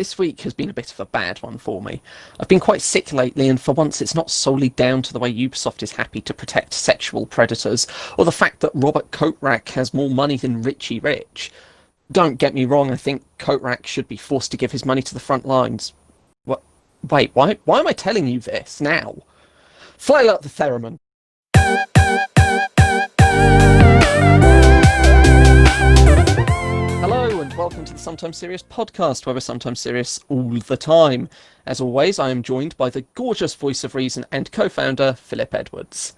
this week has been a bit of a bad one for me. I've been quite sick lately, and for once it's not solely down to the way Ubisoft is happy to protect sexual predators, or the fact that Robert Kotirak has more money than Richie Rich. Don't get me wrong, I think Kotirak should be forced to give his money to the front lines. What? Wait, why am I telling you this now? Flail out the theremin. Hello and welcome to the Sometimes Serious podcast, where we're sometimes serious all the time. As always, I am joined by the gorgeous voice of reason and co-founder, Philip Edwards.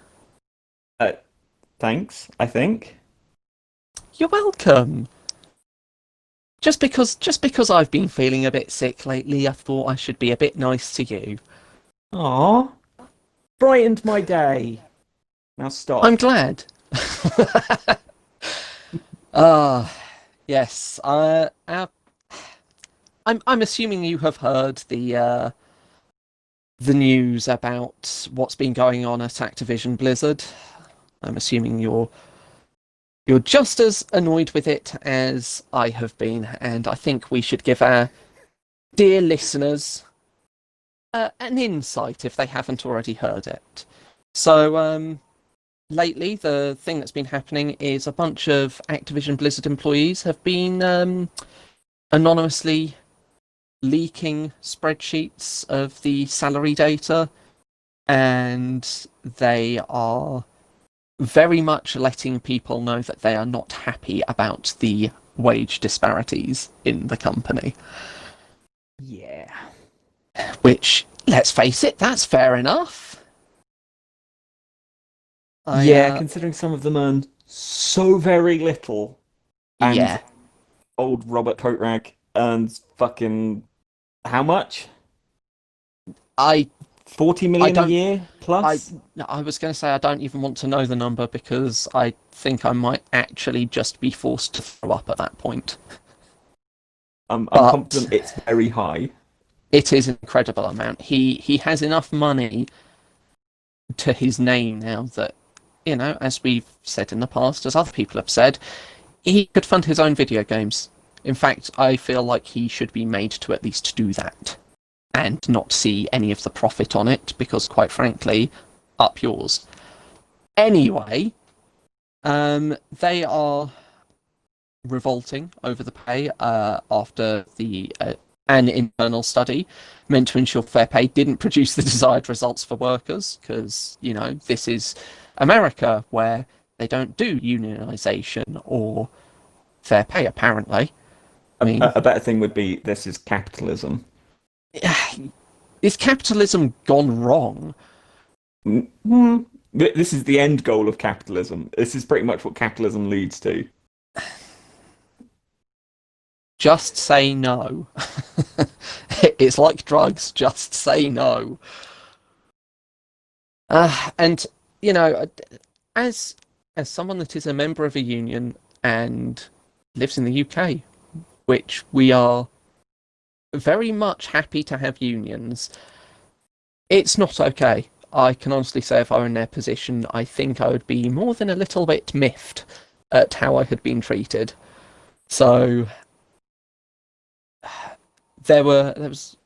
Thanks, I think. You're welcome. Just because I've been feeling a bit sick lately, I thought I should be a bit nice to you. Aw, brightened my day. Now stop. I'm glad. Yes. I'm assuming you have heard the news about what's been going on at Activision Blizzard. I'm assuming you're just as annoyed with it as I have been, and I think we should give our dear listeners an insight if they haven't already heard it. So, lately, the thing that's been happening is a bunch of Activision Blizzard employees have been anonymously leaking spreadsheets of the salary data, and they are very much letting people know that they are not happy about the wage disparities in the company. Yeah. Which, let's face it, that's fair enough. Considering some of them earn so very little. And yeah. Old Robert Kotirak earns fucking... how much? 40 million a year plus? I was going to say I don't even want to know the number because I think I might actually just be forced to throw up at that point. I'm confident it's very high. It is an incredible amount. He has enough money to his name now that, you know, as we've said in the past, as other people have said, he could fund his own video games. In fact, I feel like he should be made to at least do that and not see any of the profit on it, because quite frankly, up yours. Anyway, they are revolting over the pay after an internal study meant to ensure fair pay didn't produce the desired results for workers, because, you know, this is America where they don't do unionization or fair pay, apparently. I mean, a better thing would be, this is capitalism. Is capitalism gone wrong? This is the end goal of capitalism. This is pretty much what capitalism leads to. Just say no. It's like drugs, just say no. And, you know, as someone that is a member of a union and lives in the UK, which we are very much happy to have unions, it's not okay. I can honestly say if I were in their position, I think I would be more than a little bit miffed at how I had been treated. So there was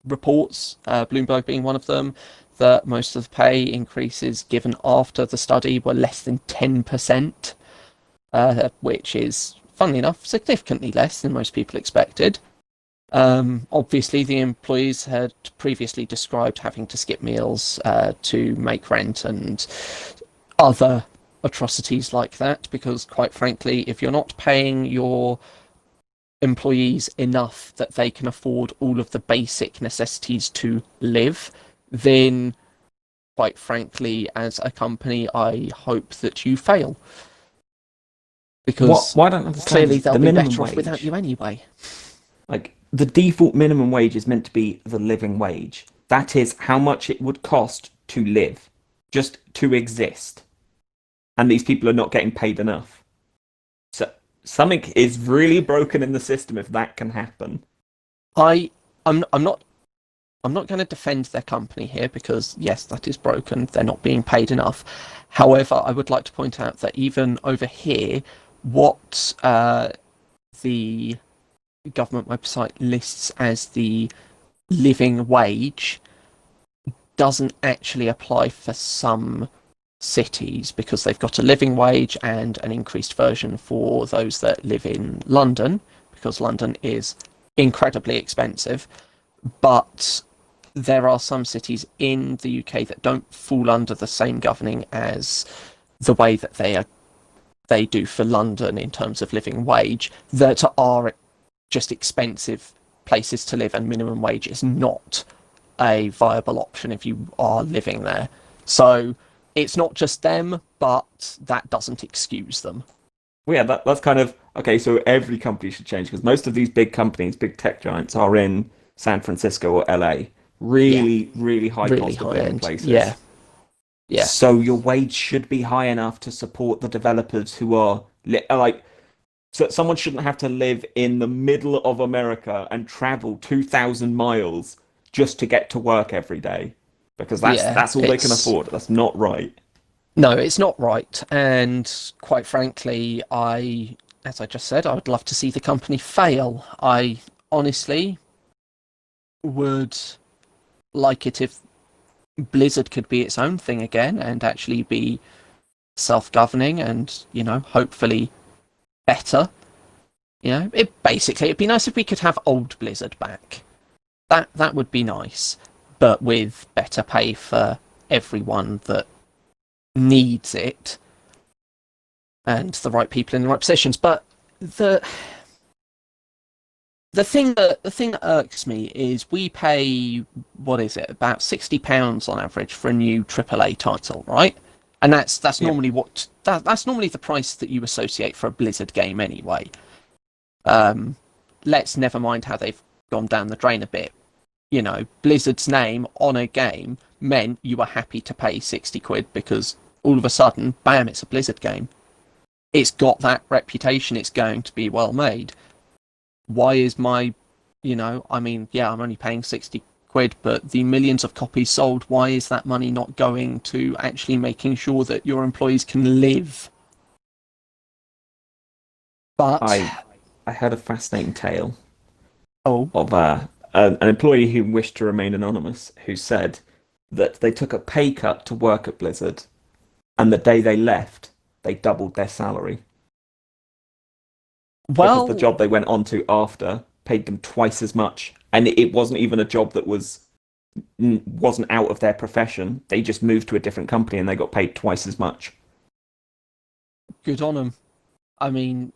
reports, Bloomberg being one of them, that most of the pay increases given after the study were less than 10%, which is, funnily enough, significantly less than most people expected. Obviously, the employees had previously described having to skip meals to make rent and other atrocities like that, because quite frankly, if you're not paying your employees enough that they can afford all of the basic necessities to live, then quite frankly, as a company, I hope that you fail. Because what I don't understand, clearly they'll be better off wage. without you anyway. Like, the default minimum wage is meant to be the living wage. That is how much it would cost to live, just to exist. And these people are not getting paid enough. So something is really broken in the system if that can happen. I'm not going to defend their company here because, yes, that is broken. They're not being paid enough. However, I would like to point out that even over here, what the government website lists as the living wage doesn't actually apply for some cities, because they've got a living wage and an increased version for those that live in London, because London is incredibly expensive. But there are some cities in the UK that don't fall under the same governing as the way that they do for London in terms of living wage, that are just expensive places to live, and minimum wage is not a viable option if you are living there. So it's not just them, but that doesn't excuse them. Well, yeah, that's kind of okay. So every company should change because most of these big companies, big tech giants, are in San Francisco or LA, Yeah, really, really high really cost of high living end. Yeah, places. yeah, So your wage should be high enough to support the developers who are like. So someone shouldn't have to live in the middle of America and travel 2,000 miles just to get to work every day because yeah. that's all they can afford. That's not right. No, it's not right. And quite frankly, as I just said, I would love to see the company fail. I honestly would like it if Blizzard could be its own thing again and actually be self-governing and, hopefully better. It'd be nice if we could have old Blizzard back. That would be nice, but with better pay for everyone that needs it and the right people in the right positions. But the the thing that irks me is we pay, what is it, about £60 on average for a new AAA title, right? And that's Yeah. normally that's normally the price that you associate for a Blizzard game anyway. Um, let's never mind how they've gone down the drain a bit. Blizzard's name on a game meant you were happy to pay 60 quid because all of a sudden, bam, it's a Blizzard game. It's got that reputation, it's going to be well made. Why is I'm only paying 60 quid, but the millions of copies sold, why is that money not going to actually making sure that your employees can live? But, I I heard a fascinating tale oh, of an employee who wished to remain anonymous, who said that they took a pay cut to work at Blizzard, and the day they left, they doubled their salary because the well, job they went on to after paid them twice as much, and it wasn't even a job that wasn't out of their profession. They just moved to a different company and they got paid twice as much. good on them. I mean,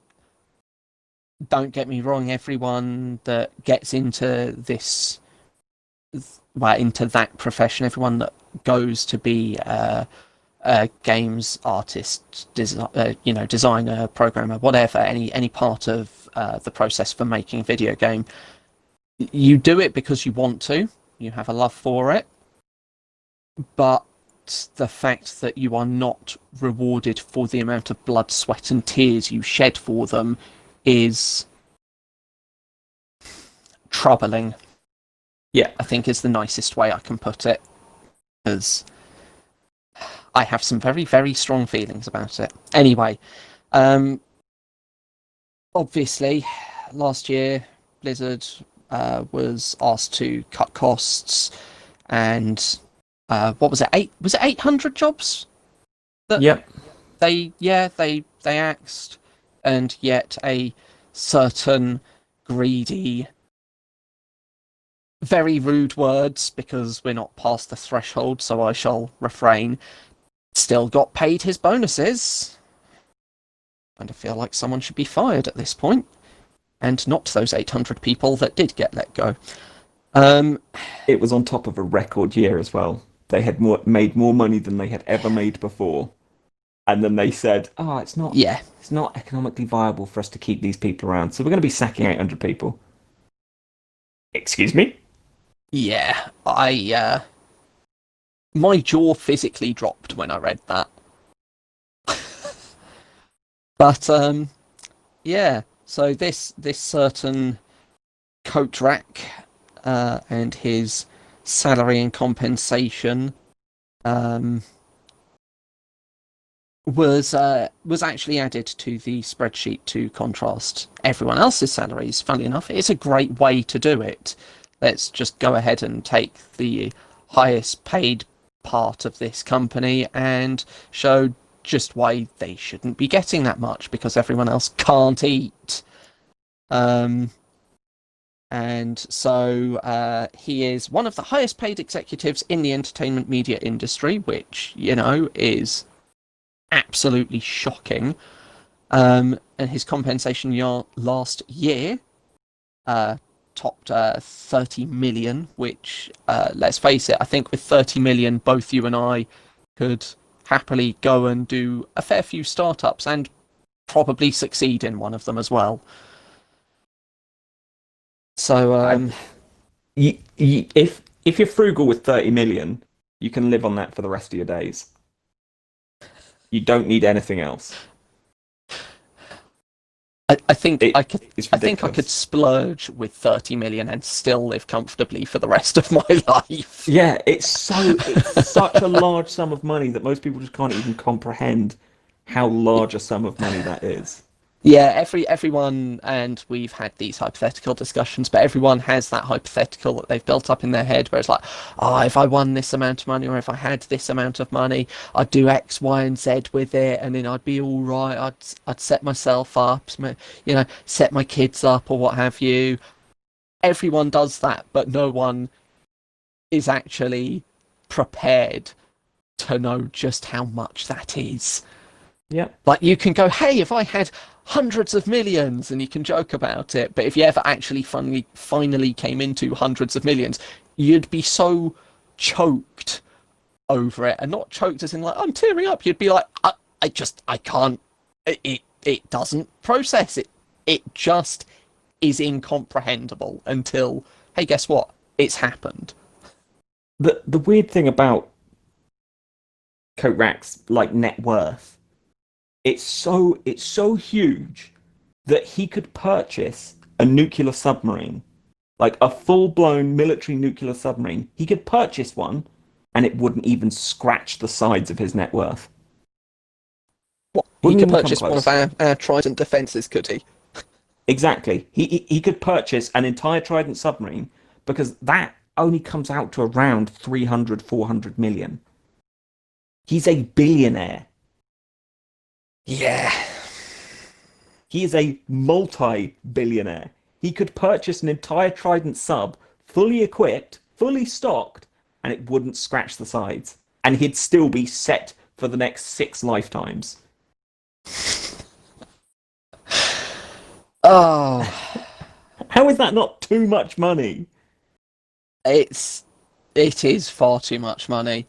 don't get me wrong, everyone that gets into into that profession, everyone that goes to be a games artist, designer, programmer, whatever, any part of the process for making a video game, you do it because you want to, you have a love for it, but the fact that you are not rewarded for the amount of blood, sweat, and tears you shed for them is troubling, Yeah, I think is the nicest way I can put it, because I have some very, very strong feelings about it. Anyway, um, obviously, last year, Blizzard was asked to cut costs, and what was it? Was it 800 jobs that yep, they axed, and yet a certain greedy, very rude words, because we're not past the threshold, so I shall refrain, still got paid his bonuses. And I feel like someone should be fired at this point, and not those 800 people that did get let go. Um, it was on top of a record year as well. They had made more money than they had ever made before, and then they said, "Oh, yeah, it's not economically viable for us to keep these people around, so we're going to be sacking 800 people." Excuse me? yeah. My jaw physically dropped when I read that. But yeah. So this certain coat rack and his salary and compensation, um, was actually added to the spreadsheet to contrast everyone else's salaries. Funnily enough, it's a great way to do it. Let's just go ahead and take the highest paid part of this company and show just why they shouldn't be getting that much because everyone else can't eat. Um, and so he is one of the highest paid executives in the entertainment media industry, which, is absolutely shocking. And his compensation last year topped 30 million, which, let's face it, I think with 30 million, both you and I could happily go and do a fair few startups and probably succeed in one of them as well. So, if you're frugal with 30 million, you can live on that for the rest of your days. You don't need anything else. I think It, I could. it's I think I could ridiculous. splurge with 30 million and still live comfortably for the rest of my life. Yeah, it's such a large sum of money that most people just can't even comprehend how large a sum of money that is. Yeah, everyone, and we've had these hypothetical discussions, but everyone has that hypothetical that they've built up in their head where it's like, oh, if I won this amount of money or if I had this amount of money, I'd do X, Y, and Z with it, and then I'd be all right. I'd set myself up, set my kids up or what have you. Everyone does that, but no one is actually prepared to know just how much that is. Yep. Like you can go, hey, if I had hundreds of millions, and you can joke about it, but if you ever actually finally came into hundreds of millions, you'd be so choked over it, and not choked as in like I'm tearing up. You'd be like, I can't. It doesn't process it. It just is incomprehensible until, hey, guess what? It's happened. The weird thing about Korak's like net worth, it's so huge that he could purchase a nuclear submarine, like a full-blown military nuclear submarine. He could purchase one and it wouldn't even scratch the sides of his net worth. What? He Wouldn't could even come purchase one of close. our Trident defences, could he? Exactly. He could purchase an entire Trident submarine because that only comes out to around 300, 400 million. He's a billionaire. Yeah. He is a multi-billionaire. He could purchase an entire Trident sub, fully equipped, fully stocked, and it wouldn't scratch the sides. And he'd still be set for the next 6 lifetimes. Oh, How is that not too much money? it's it is far too much money.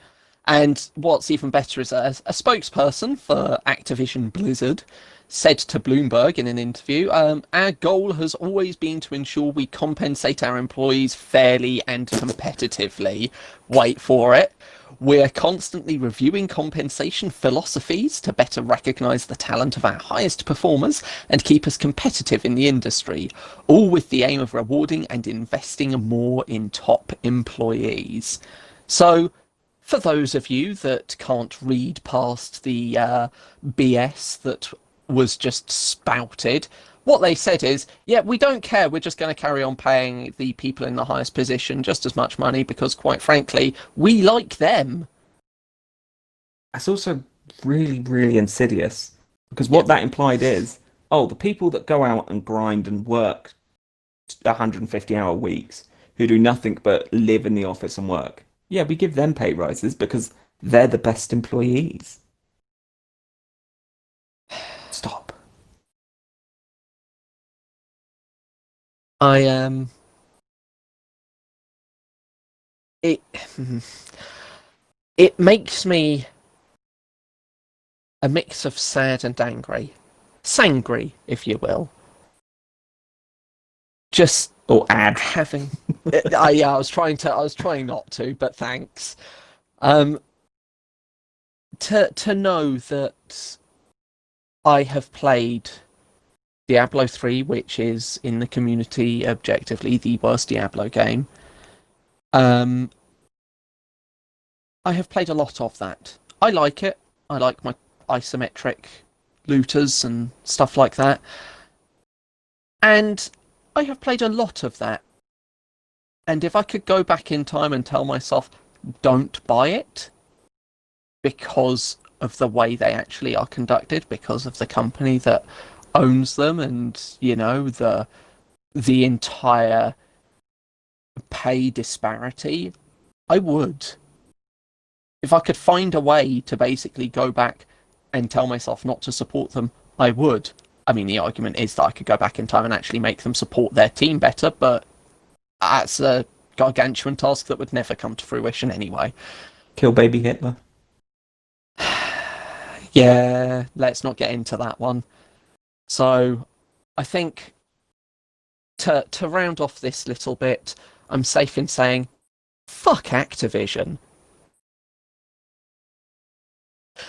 And what's even better is a spokesperson for Activision Blizzard said to Bloomberg in an interview, our goal has always been to ensure we compensate our employees fairly and competitively. Wait for it. We're constantly reviewing compensation philosophies to better recognise the talent of our highest performers and keep us competitive in the industry, all with the aim of rewarding and investing more in top employees. So, for those of you that can't read past the BS that was just spouted, what they said is, yeah, we don't care. We're just going to carry on paying the people in the highest position just as much money because, quite frankly, we like them. That's also really, really insidious. Because what Yep. that implied is, oh, the people that go out and grind and work 150-hour weeks, who do nothing but live in the office and work. Yeah, we give them pay rises because they're the best employees. Stop. I it it makes me a mix of sad and angry, sangry, if you will. Just Or add. having, yeah, I was trying not to, but thanks. Um, to know that I have played Diablo 3, which is in the community objectively the worst Diablo game. I have played a lot of that. I like it. I like my isometric looters and stuff like that. And I have played a lot of that. And if I could go back in time and tell myself, don't buy it because of the way they actually are conducted, because of the company that owns them, and the entire pay disparity, I would. If I could find a way to basically go back and tell myself not to support them, I would. I mean, the argument is that I could go back in time and actually make them support their team better, but that's a gargantuan task that would never come to fruition anyway. Kill baby Hitler. Yeah, let's not get into that one. So, I think to round off this little bit, I'm safe in saying, fuck Activision.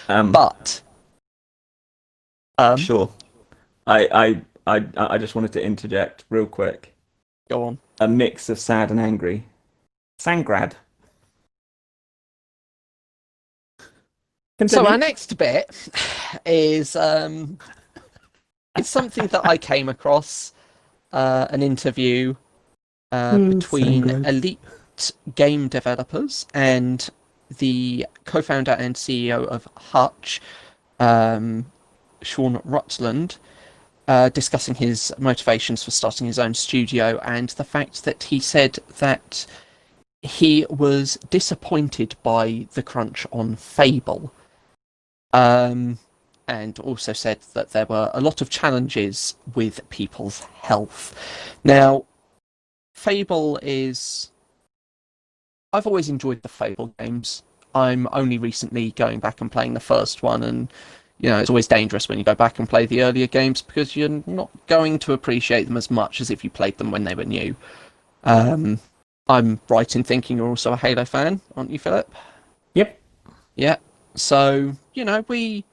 But sure. I just wanted to interject real quick. Go on. A mix of sad and angry. Sangrad. Continue. So our next bit is it's something that I came across, an interview between Sangrad. elite game developers and the co-founder and CEO of Hutch, Sean Rutland, discussing his motivations for starting his own studio, and the fact that he said that he was disappointed by the crunch on Fable, and also said that there were a lot of challenges with people's health. Now, Fable is... I've always enjoyed the Fable games. I'm only recently going back and playing the first one, and it's always dangerous when you go back and play the earlier games because you're not going to appreciate them as much as if you played them when they were new. I'm right in thinking you're also a Halo fan, aren't you, Philip? Yep. Yeah. So, we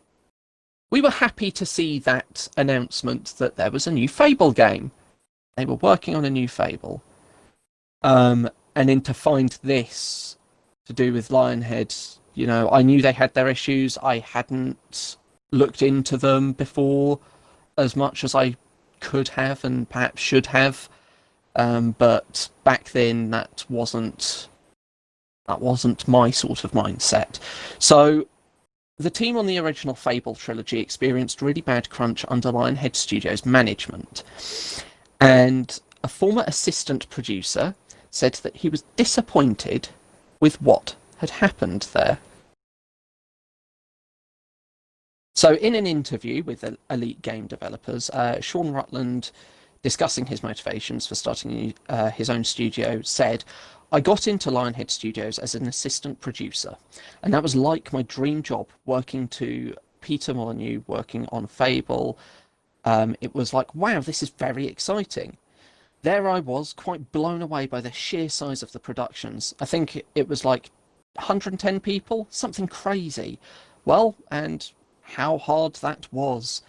were happy to see that announcement that there was a new Fable game. They were working on a new Fable. And then to find this to do with Lionhead, I knew they had their issues. I hadn't looked into them before as much as I could have and perhaps should have. But back then that wasn't my sort of mindset. So the team on the original Fable trilogy experienced really bad crunch under Lionhead Studios management. And a former assistant producer said that he was disappointed with what had happened there. So in an interview with elite game developers, Sean Rutland, discussing his motivations for starting his own studio, said, "I got into Lionhead Studios as an assistant producer, and that was like my dream job, working to Peter Molyneux, working on Fable. It was like, wow, this is very exciting. There I was, quite blown away by the sheer size of the productions. I think it was like 110 people, something crazy. Well, and how hard that was."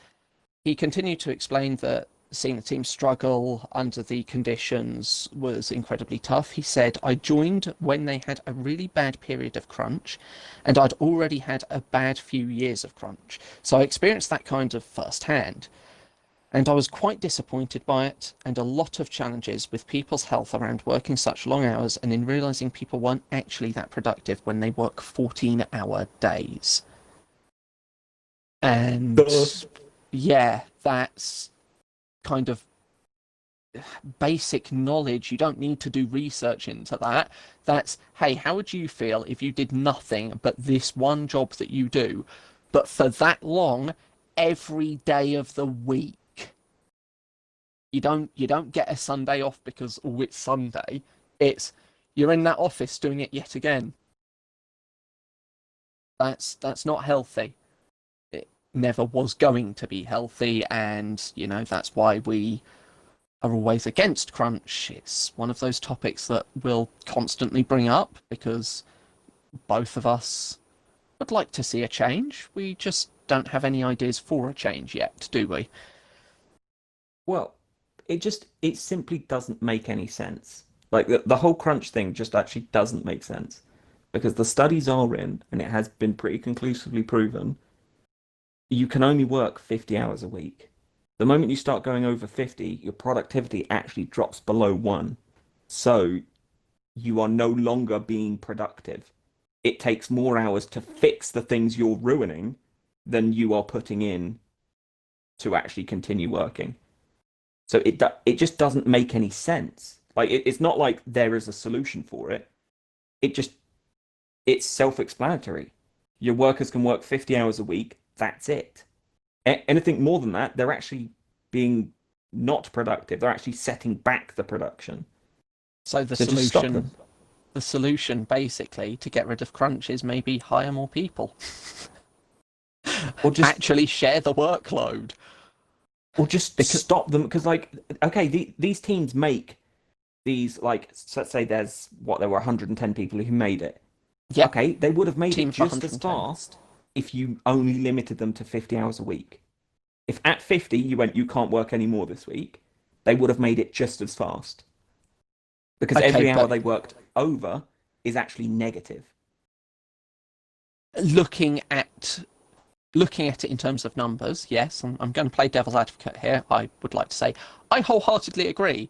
He continued to explain that seeing the team struggle under the conditions was incredibly tough. He said, "I joined when they had a really bad period of crunch, and I'd already had a bad few years of crunch. So I experienced that kind of firsthand. And I was quite disappointed by it, and a lot of challenges with people's health around working such long hours and in realising people weren't actually that productive when they work 14-hour days." And yeah, that's kind of basic knowledge. You don't need to do research into that. That's, hey, how would you feel if you did nothing but this one job that you do, but for that long, every day of the week? You don't get a Sunday off because, oh, it's Sunday. It's, you're in that office doing it yet again. That's not healthy. It never was going to be healthy, and that's why we are always against crunch. It's one of those topics that we'll constantly bring up because both of us would like to see a change. We just don't have any ideas for a change yet, do we? Well, it simply doesn't make any sense. Like the whole crunch thing just actually doesn't make sense because the studies are in, and it has been pretty conclusively proven you can only work 50 hours a week. The moment you start going over 50, your productivity actually drops below one. So you are no longer being productive. It takes more hours to fix the things you're ruining than you are putting in to actually continue working. So it just doesn't make any sense. Like it's not like there is a solution for it. It just it's self-explanatory. Your workers can work 50 hours a week. That's it. Anything more than that, they're actually being not productive. They're actually setting back the production. So the So just stop them. solution basically to get rid of crunch is maybe hire more people. Or just Actually share the workload. Because stop them because like okay, these teams make these like so let's say there were 110 people who made it. yep, Okay, they would have made team it of just as 110. fast if you only limited them to 50 hours a week. If at 50 you went, you can't work any more this week, they would have made it just as fast. Because Okay, every hour but they worked over is actually negative. looking at it in terms of numbers, yes, I'm going to play devil's advocate here. I would like to say I wholeheartedly agree,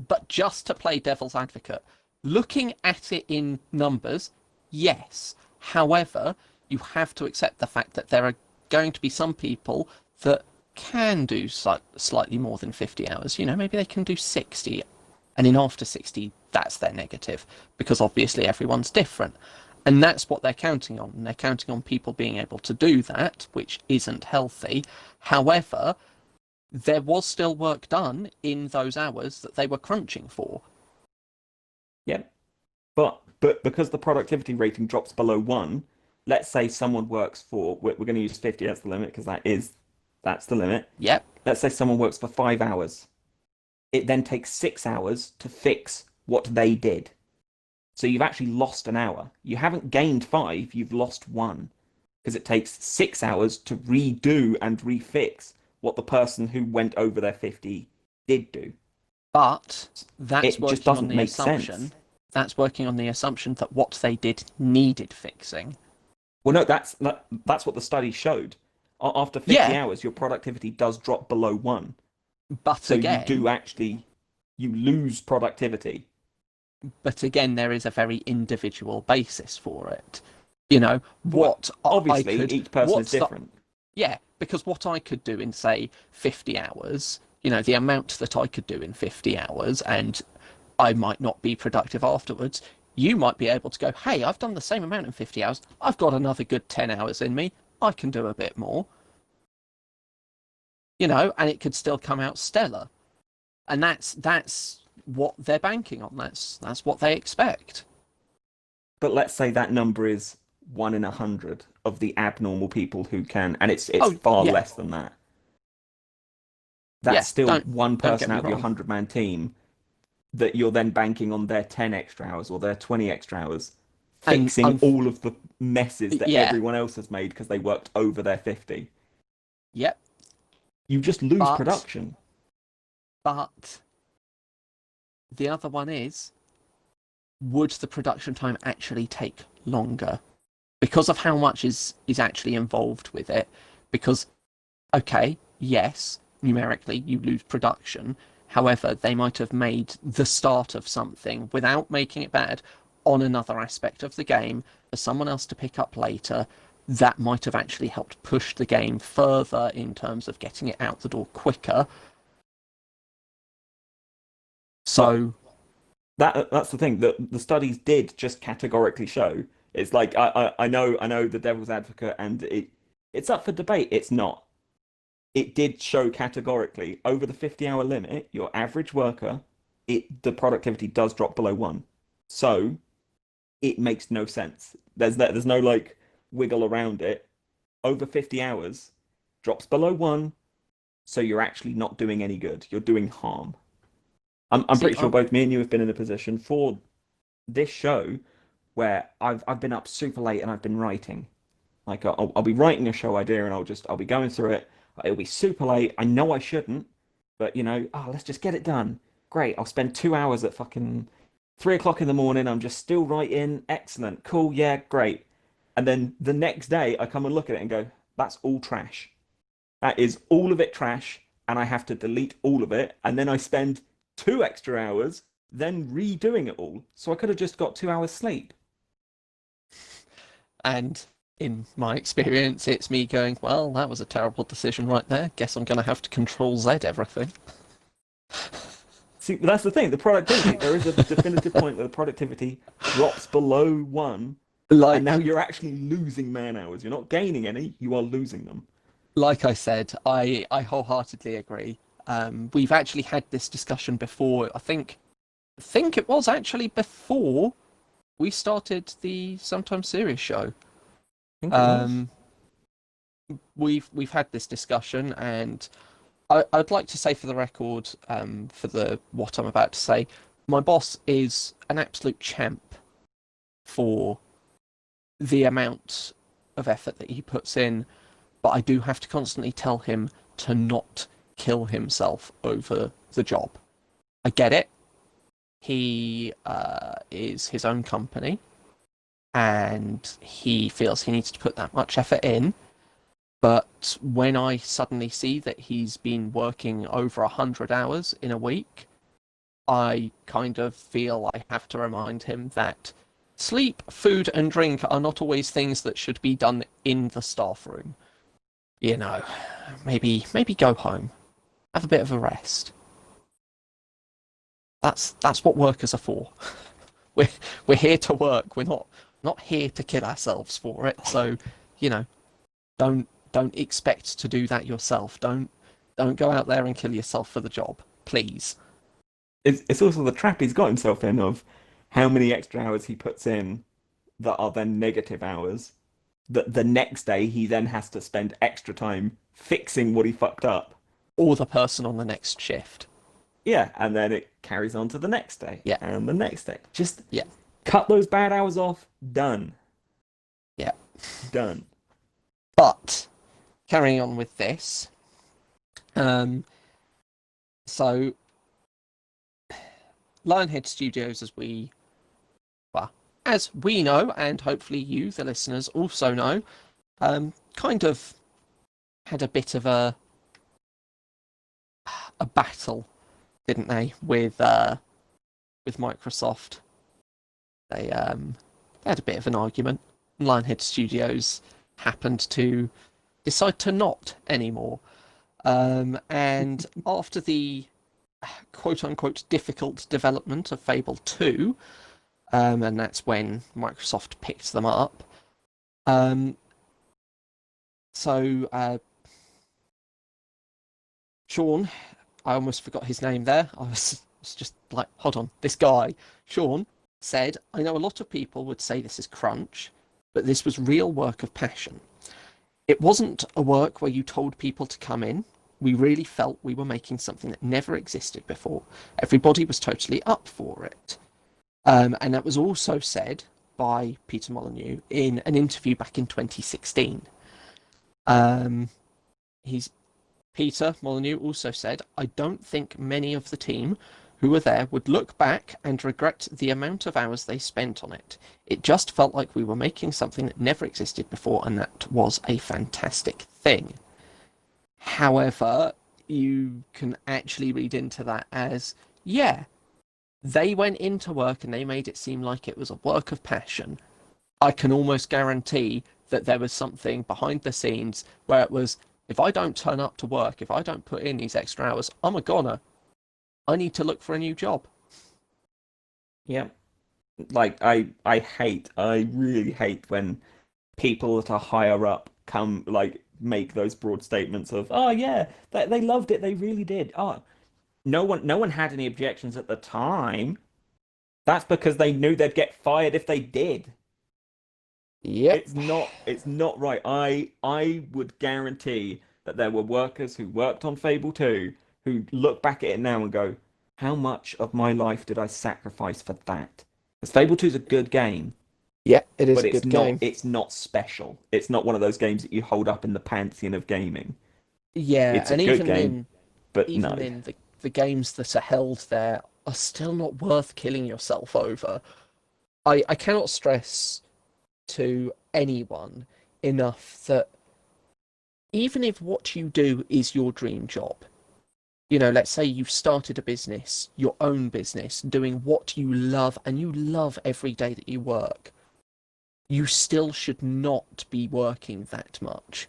but just to play devil's advocate, looking at it in numbers, yes. However, you have to accept the fact that there are going to be some people that can do slightly more than 50 hours. You know, maybe they can do 60, and in after 60, that's their negative, because obviously everyone's different. And that's what they're counting on. And they're counting on people being able to do that, which isn't healthy. However, there was still work done in those hours that they were crunching for. Yeah. But because the productivity rating drops below one, let's say someone works for we're going to use 50, that's the limit because that's the limit. Yep. Let's say someone works for 5 hours. It then takes 6 hours to fix what they did. So you've actually lost an hour. You haven't gained five, you've lost one. Because it takes 6 hours to redo and refix what the person who went over their 50 did do. But that's It just working on doesn't the make assumption. sense. That's working on the assumption that what they did needed fixing. Well, no, that's what the study showed. After 50 Yeah, hours, your productivity does drop below one. but So you do again, actually, you lose productivity. there is a very individual basis for it. You know, Well, what I obviously, could, each person is what's the, different. yeah, because what I could do in, say, 50 hours, you know, the amount that I could do in 50 hours, and I might not be productive afterwards, you might be able to go, hey, I've done the same amount in 50 hours. I've got another good 10 hours in me. I can do a bit more, you know, and it could still come out stellar. And that's what they're banking on. That's what they expect. But let's say that number is 1 in 100 of the abnormal people who can, and it's Oh, far yeah. less than that. Yeah, That's still one don't get person me out of your wrong. 100-man team that you're then banking on their 10 extra hours or their 20 extra hours, And fixing all of the messes that yeah, everyone else has made because they worked over their 50. yep. You just lose But production. but the other one is, would the production time actually take longer? Because of how much is actually involved with it. Because, okay, yes, numerically you lose production. However, they might have made the start of something without making it bad on another aspect of the game for someone else to pick up later. That might have actually helped push the game further in terms of getting it out the door quicker. But So, that's the thing that the studies did just categorically show. It's like I know the devil's advocate and it's up for debate. It's not. It did show categorically over the 50-hour limit, your average worker, the productivity does drop below one. So it makes no sense. There's no like wiggle around it. Over 50 hours drops below one, so you're actually not doing any good. You're doing harm. I'm see, pretty sure both me and you have been in a position for this show where I've been up super late and I've been writing. Like I'll be writing a show idea and I'll be going through it. It'll be super late. I know I shouldn't, but let's just get it done. Great. I'll spend 2 hours at fucking 3 o'clock in the morning. I'm just still writing. Excellent. Cool. Yeah. Great. And then the next day I come and look at it and go, that's all trash. That is all of it trash, and I have to delete all of it, and then I spend 2 extra hours then redoing it all. So I could have just got 2 hours sleep. And in my experience, it's me going, well, that was a terrible decision right there. Guess I'm going to have to Control Z everything. See, that's the thing. The productivity. There is a definitive point where the productivity drops below 1, and now Like, you're actually losing man hours. You're not gaining any. You are losing them. like I said, I wholeheartedly agree. We've actually had this discussion before. I think it was actually before we started the Sometimes Serious show. I think it was. Um, we've had this discussion, and I'd like to say for the record, for the what I'm about to say, my boss is an absolute champ for the amount of effort that he puts in, but I do have to constantly tell him to not kill himself over the job. I get it. He is his own company, and he feels he needs to put that much effort in. But when I suddenly see that he's been working over 100 hours in a week, I kind of feel I have to remind him that sleep, food, and drink are not always things that should be done in the staff room. You know, maybe go home, have a bit of a rest. That's what workers are for. We're we're here to work. We're not here to kill ourselves for it. So, you know, don't expect to do that yourself. Don't go out there and kill yourself for the job, please. It's also the trap he's got himself in of how many extra hours he puts in that are then negative hours. That the next day he then has to spend extra time fixing what he fucked up. Or the person on the next shift. Yeah, and then it carries on to the next day Yeah, and the next day. Just yeah, cut those bad hours off. Done. yeah. Done. But carrying on with this, um, so Lionhead Studios, as we know, and hopefully you, the listeners, also know, kind of had a bit of a battle, didn't they, with Microsoft? They had a bit of an argument. Lionhead Studios happened to decide to not anymore. And after the quote unquote difficult development of Fable 2, and that's when Microsoft picked them up. Um, so Sean, I almost forgot his name there. I was just like, hold on, this guy, Sean, said, I know a lot of people would say this is crunch, but this was real work of passion. It wasn't a work where you told people to come in. We really felt we were making something that never existed before. Everybody was totally up for it. And that was also said by Peter Molyneux in an interview back in 2016. Peter Molyneux also said, I don't think many of the team who were there would look back and regret the amount of hours they spent on it. It just felt like we were making something that never existed before, and that was a fantastic thing. However, you can actually read into that as, yeah, they went into work and they made it seem like it was a work of passion. I can almost guarantee that there was something behind the scenes where it was, if I don't turn up to work, if I don't put in these extra hours, I'm a goner. I need to look for a new job. Yeah. Like I really hate when people that are higher up come like make those broad statements of, oh yeah, they loved it, they really did. Oh, no one had any objections at the time. That's because they knew they'd get fired if they did. Yep. It's not right. I would guarantee that there were workers who worked on Fable 2 who look back at it now and go, how much of my life did I sacrifice for that? Because Fable 2 is a good game, Yeah, it is but a it's good not game. it's not special. It's not one of those games that you hold up in the pantheon of gaming. Yeah, It's a and good even game, then, but even no. then, the games that are held there are still not worth killing yourself over. I cannot stress to anyone enough that even if what you do is your dream job, let's say you've started a business, your own business, doing what you love and you love every day that you work, you still should not be working that much.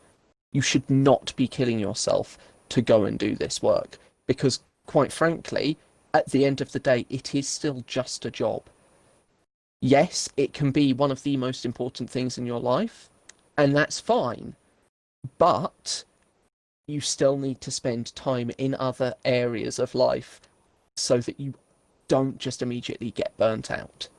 You should not be killing yourself to go and do this work because, quite frankly, at the end of the day, it is still just a job. Yes, it can be one of the most important things in your life, and that's fine, but you still need to spend time in other areas of life so that you don't just immediately get burnt out.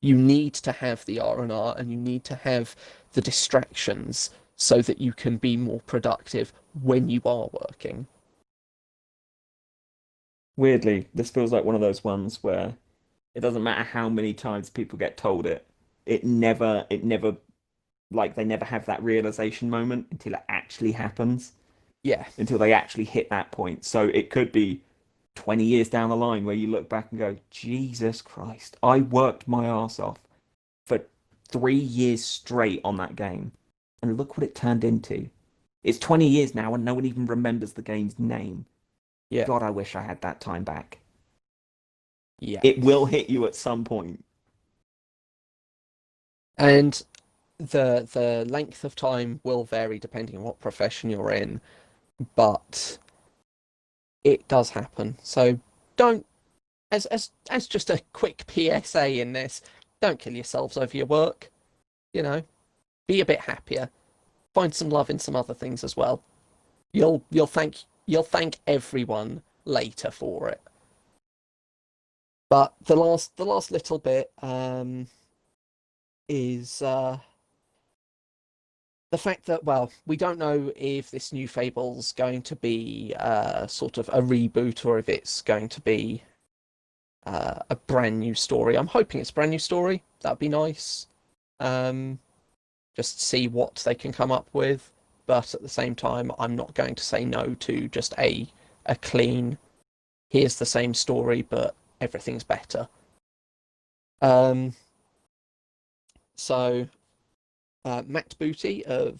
You need to have the R&R and you need to have the distractions so that you can be more productive when you are working. Weirdly, this feels like one of those ones where it doesn't matter how many times people get told it, it never, like they never have that realization moment until it actually happens, Yeah, until they actually hit that point. So it could be 20 years down the line where you look back and go, Jesus Christ, I worked my ass off for 3 years straight on that game. And look what it turned into. It's 20 years now and no one even remembers the game's name. yeah, God, I wish I had that time back. yeah. It will hit you at some point. And the length of time will vary depending on what profession you're in, but it does happen. So don't as just a quick PSA in this, don't kill yourselves over your work. You know, be a bit happier. Find some love in some other things as well. You'll thank everyone later for it. But the last little bit is the fact that, well, we don't know if this new Fable's going to be sort of a reboot or if it's going to be a brand new story. I'm hoping it's a brand new story. That'd be nice. Um, just see what they can come up with. But at the same time, I'm not going to say no to just a clean, here's the same story, but everything's better. Um, so Matt Booty of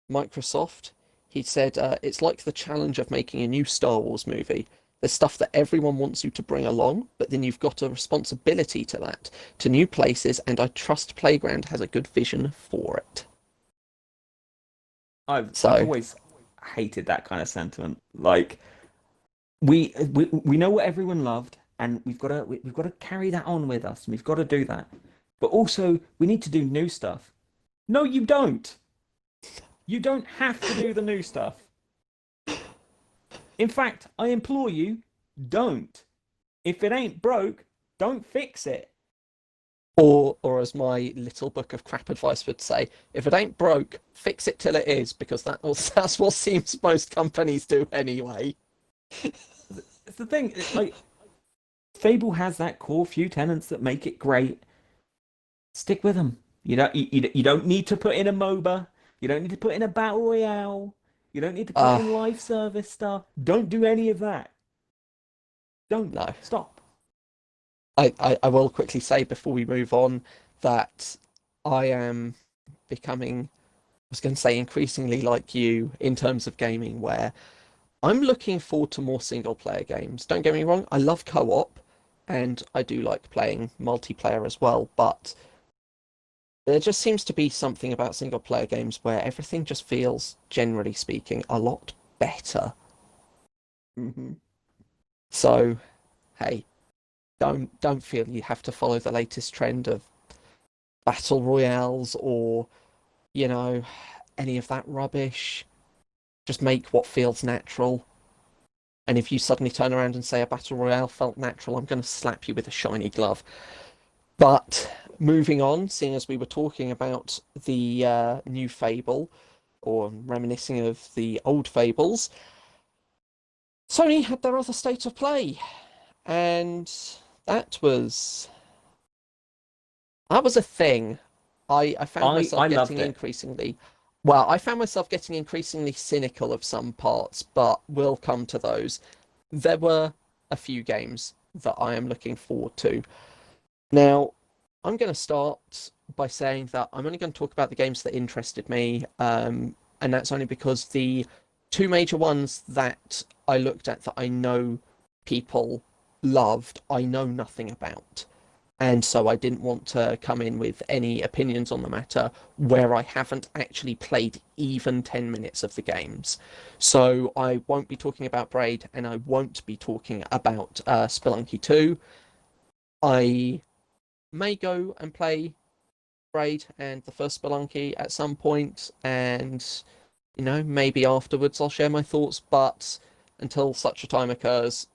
Microsoft, he said, it's like the challenge of making a new Star Wars movie. There's stuff that everyone wants you to bring along, but then you've got a responsibility to that, to new places, and I trust Playground has a good vision for it. I've So, always hated that kind of sentiment. Like we know what everyone loved, and we've got to carry that on with us, and we've got to do that. But also, we need to do new stuff. No, you don't. You don't have to do the new stuff. In fact, I implore you, don't. If it ain't broke, don't fix it. or as my little book of crap advice would say, if it ain't broke, fix it till it is, because that's what seems most companies do anyway. It's the thing. Like Fable has that core few tenets that make it great. Stick with them. You don't need to put in a MOBA. You don't need to put in a battle royale. You don't need to put Uh, in live service stuff. Don't do any of that. Don't no. stop. I will quickly say before we move on that I am becoming, I was going to say increasingly like you in terms of gaming, where I'm looking forward to more single player games. Don't get me wrong, I love co-op and I do like playing multiplayer as well, but there just seems to be something about single player games where everything just feels, generally speaking, a lot better. Hmm. So, hey, don't feel you have to follow the latest trend of battle royales or, you know, any of that rubbish. Just make what feels natural. And if you suddenly turn around and say a battle royale felt natural, I'm going to slap you with a shiny glove. But moving on, seeing as we were talking about the new Fable, or reminiscing of the old Fables, Sony had their other state of play, and that was that was a thing. I found I myself getting loved it. increasingly, well, I found myself getting increasingly cynical of some parts, but we'll come to those. There were a few games that I am looking forward to. Now, I'm going to start by saying that I'm only going to talk about the games that interested me, and that's only because the two major ones that I looked at that I know people loved, I know nothing about. And so I didn't want to come in with any opinions on the matter where I haven't actually played even 10 minutes of the games. So I won't be talking about Braid, and I won't be talking about Spelunky 2. I may go and play Braid and the first Spelunky at some point, and maybe afterwards I'll share my thoughts, but until such a time occurs,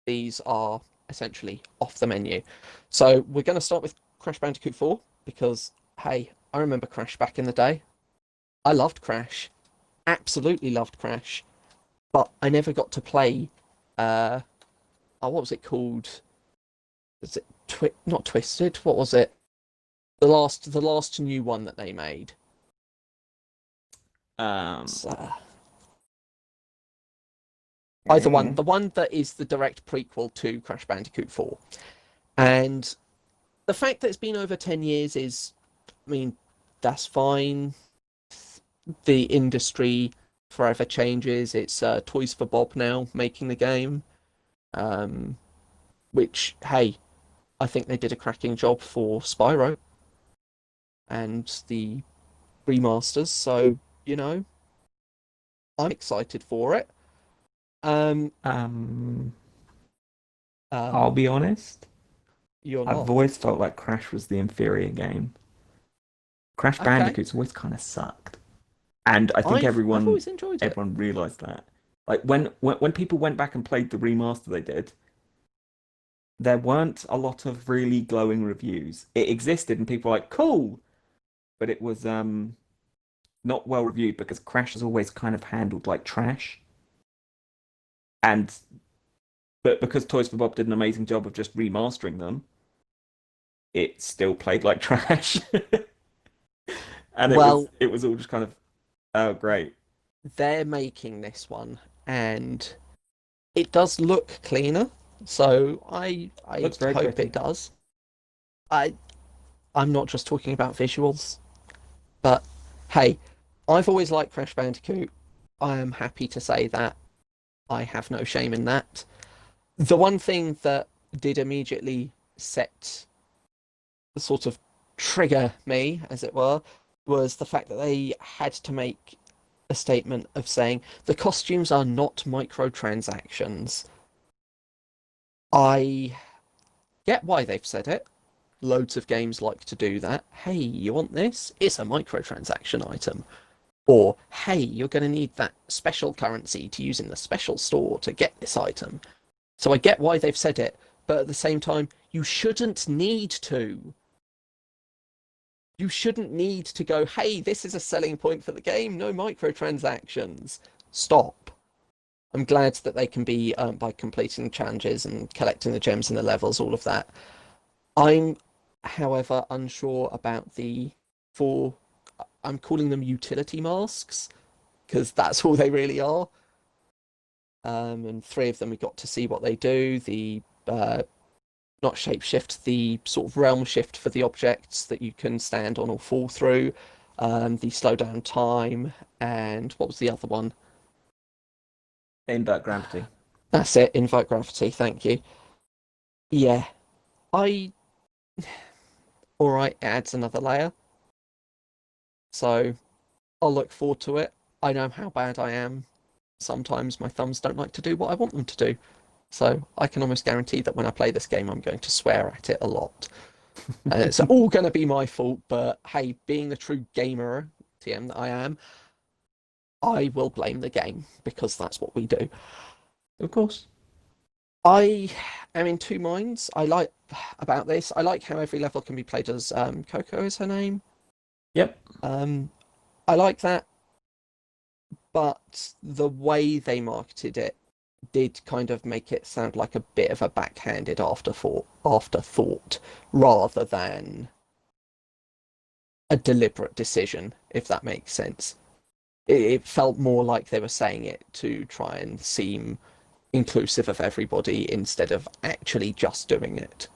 these are essentially off the menu. So we're going to start with Crash Bandicoot 4 because, hey, I remember Crash back in the day. I loved Crash, absolutely loved Crash, but I never got to play. What was it called? Was it not Twisted? What was it? The last new one that they made. So, either one, the one that is the direct prequel to Crash Bandicoot 4. And the fact that it's been over 10 years is, I mean, that's fine. The industry forever changes. It's Toys for Bob now making the game. Which, hey, I think they did a cracking job for Spyro and the remasters. So, I'm excited for it. I'll be honest. You're I've not. always felt like Crash was the inferior game. Crash Okay. Bandicoot's always kind of sucked, and I think I've always enjoyed it. everyone realized that. Like when people went back and played the remaster they did, there weren't a lot of really glowing reviews. It existed, and people were like, "Cool," but it was not well reviewed because Crash is always kind of handled like trash. And but because Toys for Bob did an amazing job of just remastering them, it still played like trash. And Well, it was all just kind of, oh great. they're making this one, and it does look cleaner. So I Looks very hope pretty. it does. I I'm not just talking about visuals, but hey, I've always liked Crash Bandicoot. I am happy to say that. I have no shame in that. The one thing that did immediately set the sort of trigger me, as it were, was the fact that they had to make a statement of saying the costumes are not microtransactions. I get why they've said it. Loads of games like to do that. Hey, you want this? It's a microtransaction item. Or, hey, you're going to need that special currency to use in the special store to get this item. So I get why they've said it, but at the same time, you shouldn't need to. You shouldn't need to go, hey, this is a selling point for the game, no microtransactions. Stop. I'm glad that they can be earned by completing challenges and collecting the gems and the levels, all of that. I'm, however, unsure about the four, I'm calling them utility masks, because that's all they really are. And three of them we got to see what they do. The not shapeshift, the sort of realm shift for the objects that you can stand on or fall through. The slow down time, and what was the other one? Invert gravity. That's it, invert gravity. Thank you. Yeah, I. All right, it adds another layer. So I'll look forward to it. I know how bad I am. Sometimes my thumbs don't like to do what I want them to do. So I can almost guarantee that when I play this game, I'm going to swear at it a lot. And it's all going to be my fault, but hey, being the true gamer, TM that I am, I will blame the game because that's what we do. Of course. I am in two minds. I like about this. I like how every level can be played as Coco is her name. Yep. I like that, but the way they marketed it did kind of make it sound like a bit of a backhanded afterthought rather than a deliberate decision, if that makes sense. It felt more like they were saying it to try and seem inclusive of everybody instead of actually just doing it.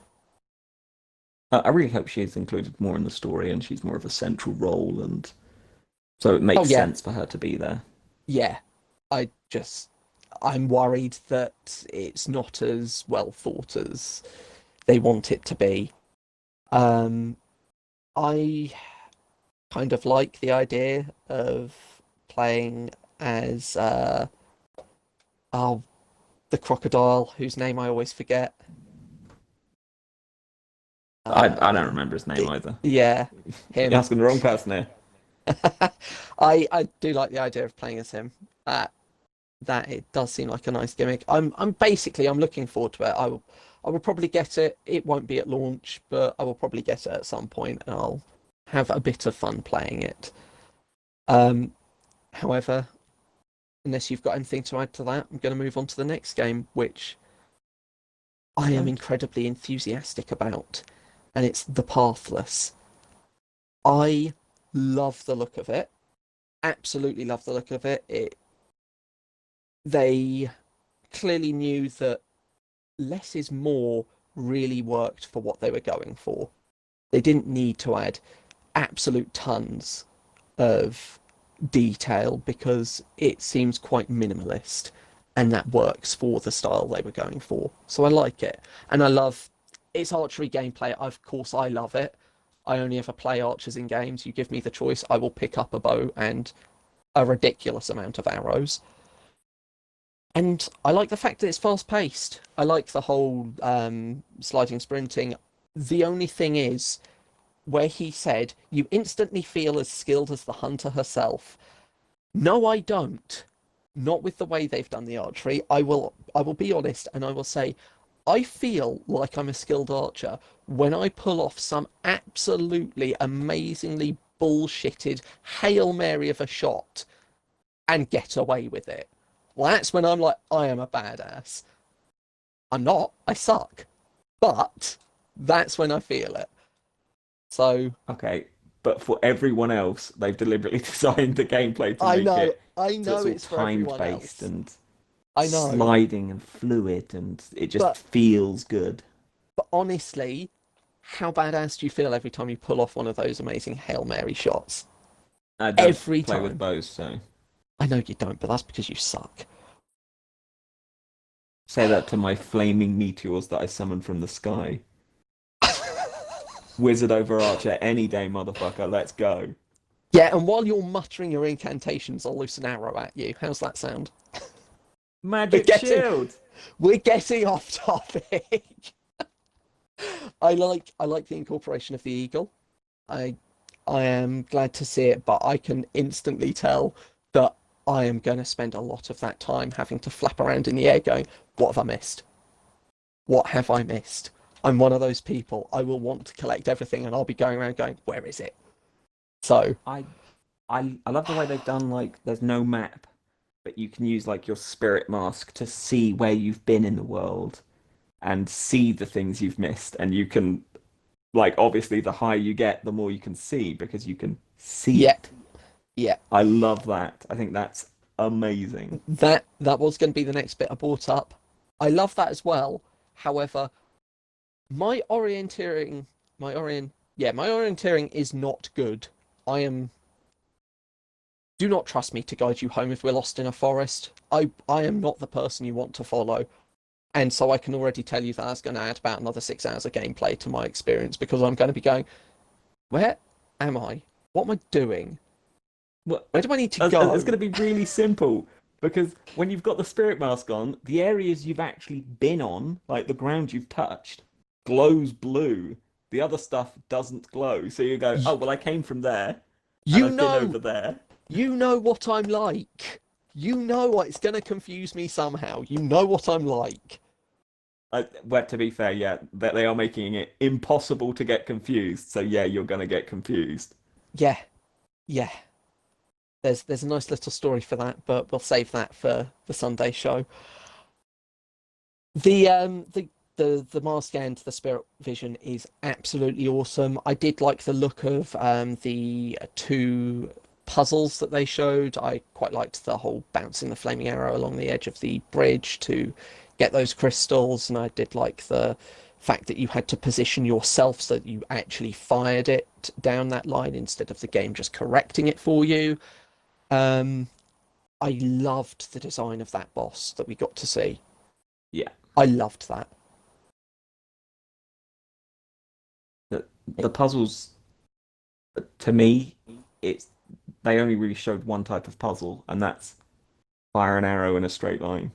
I really hope she is included more in the story and she's more of a central role and So it Oh makes yeah, sense for her to be there. yeah. I just I'm worried that it's not as well thought as they want it to be. Um, I kind of like the idea of playing as oh, the crocodile whose name I always forget. I don't remember his name It, either. yeah, You're him. asking the wrong person here. I do like the idea of playing as him. That it does seem like a nice gimmick. I'm looking forward to it. I will probably get it. It won't be at launch, but I will probably get it at some point, and I'll have a bit of fun playing it. Um, However, unless you've got anything to add to that, I'm going to move on to the next game, which I am No. incredibly enthusiastic about, and it's The Pathless. I love the look of it. Absolutely love the look of it. They clearly knew that less is more really worked for what they were going for. They didn't need to add absolute tons of detail because it seems quite minimalist and that works for the style they were going for. So I like it. And I love its archery gameplay. Of course, I love it. I only ever play archers in games. You give me the choice, I will pick up a bow and a ridiculous amount of arrows. And I like the fact that it's fast paced. I like the whole sliding sprinting. The only thing is, where he said, you instantly feel as skilled as the hunter herself. No, I don't. Not with the way they've done the archery. I will be honest and I will say I feel like I'm a skilled archer when I pull off some absolutely amazingly bullshitted Hail Mary of a shot and get away with it. Well, that's when I'm like, I am a badass. I'm not, I suck. But that's when I feel it. So Okay, but for everyone else, they've deliberately designed the gameplay to make it I so it's know all it's for timed everyone based else. and I know. sliding and fluid, and it just But feels good. honestly, how badass do you feel every time you pull off one of those amazing Hail Mary shots? I don't Every play with time. bows, so I know you don't, but that's because you suck. say that to my flaming meteors that I summon from the sky. Wizard over archer any day, motherfucker. Let's go. Yeah, and while you're muttering your incantations, I'll loose an arrow at you. How's that sound? We're Magic getting shield. we're getting off topic. I like the incorporation of the eagle. I I am glad to see it, but I can instantly tell that I am going to spend a lot of that time having to flap around in the air going, what have I missed? What have I missed? I'm one of those people. I will want to collect everything and I'll be going around going, where is it? So, I I love the way they've done like there's no map, but you can use like your spirit mask to see where you've been in the world and see the things you've missed, and you can like obviously the higher you get, the more you can see because you can see yeah, it. yeah. I love that. I think that's amazing. That was going to be the next bit I brought up. I love that as well. However, my orienteering, my orienteering is not good. I am. Do not trust me to guide you home if we're lost in a forest. I am not the person you want to follow. And so I can already tell you that that's going to add about another 6 hours of gameplay to my experience because I'm going to be going, where am I? What am I doing? Well, Where do I need to it's go? going to be really simple because when you've got the spirit mask on, the areas you've actually been on, like the ground you've touched, glows blue. The other stuff doesn't glow. So you go, oh, well, I came from there and You I've been know, over there. you know what I'm like. You know what it's going to confuse me somehow. You know what I'm like. Well, to be fair, yeah, they are making it impossible to get confused. So yeah, you're going to get confused. Yeah, yeah. There's a nice little story for that, but we'll save that for the Sunday show. The mask and the spirit vision is absolutely awesome. I did like the look of the two puzzles that they showed. I quite liked the whole bouncing the flaming arrow along the edge of the bridge to get those crystals, and I did like the fact that you had to position yourself so that you actually fired it down that line instead of the game just correcting it for you. Um, I loved the design of that boss that we got to see. Yeah. I loved that. The puzzles, to me, it's they only really showed one type of puzzle, and that's fire an arrow in a straight line.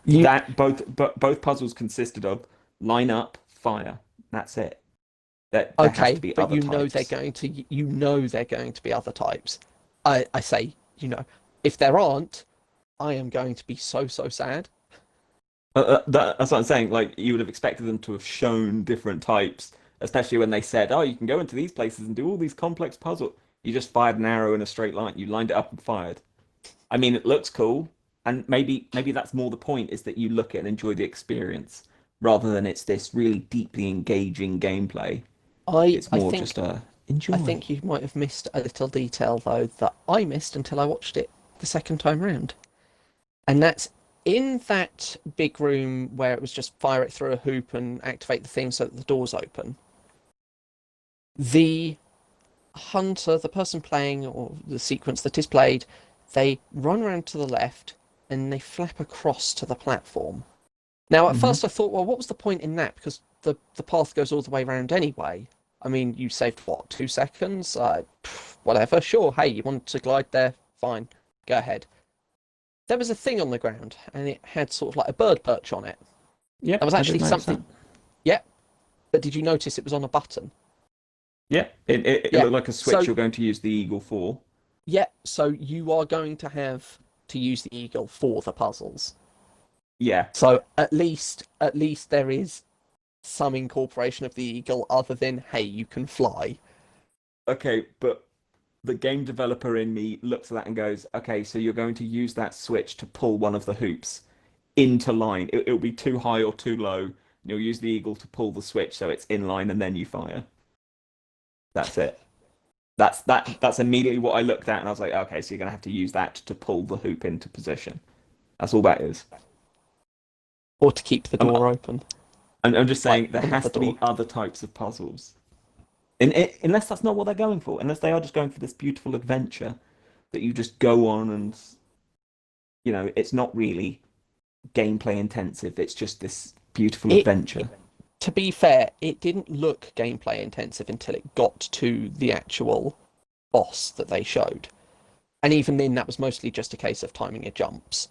You Both puzzles consisted of line up, fire. That's it. That there has to okay, be but other types. they're going to be other types. I say, if there aren't, I am going to be so sad. That's what I'm saying. Like you would have expected them to have shown different types, especially when they said, "Oh, you can go into these places and do all these complex puzzles." You just fired an arrow in a straight line. You lined it up and fired. I mean, it looks cool, and maybe that's more the point is that you look at and enjoy the experience rather than it's this really deeply engaging gameplay. I It's I more think just a I enjoy. think you might have missed a little detail though that I missed until I watched it the second time round. And that's in that big room where it was just fire it through a hoop and activate the thing so that the doors open. The hunter, the person playing, or the sequence that is played, they run around to the left and they flap across to the platform. Now, at Hmm. first I thought, well, what was the point in that? Because the path goes all the way around anyway. I mean, you saved what, 2 seconds? Whatever, sure. Hey, you want to glide there? Fine, go ahead. There was a thing on the ground and it had sort of like a bird perch on it. That Yep, was I did actually notice that. something, yeah, but did you notice it was on a button? Yeah, it Yeah. looked like a switch So, you're going to use the eagle for. yeah, so you are going to have to use the eagle for the puzzles. Yeah. So at least there is some incorporation of the eagle other than, hey, you can fly. Okay, but the game developer in me looks at that and goes, okay, so you're going to use that switch to pull one of the hoops into line. It'll be too high or too low. And you'll use the eagle to pull the switch so it's in line and then you fire. That's it. That's immediately what I looked at and I was like, okay, so you're gonna have to use that to pull the hoop into position. That's all that is. Or to keep the I'm door open, I'm just like saying there another has to be door. other types of puzzles. Unless that's not what they're going for, unless they are just going for this beautiful adventure that you just go on and it's not really gameplay intensive. It's just this beautiful It, adventure. to be fair, it didn't look gameplay intensive until it got to the actual boss that they showed. And even then, that was mostly just a case of timing your jumps.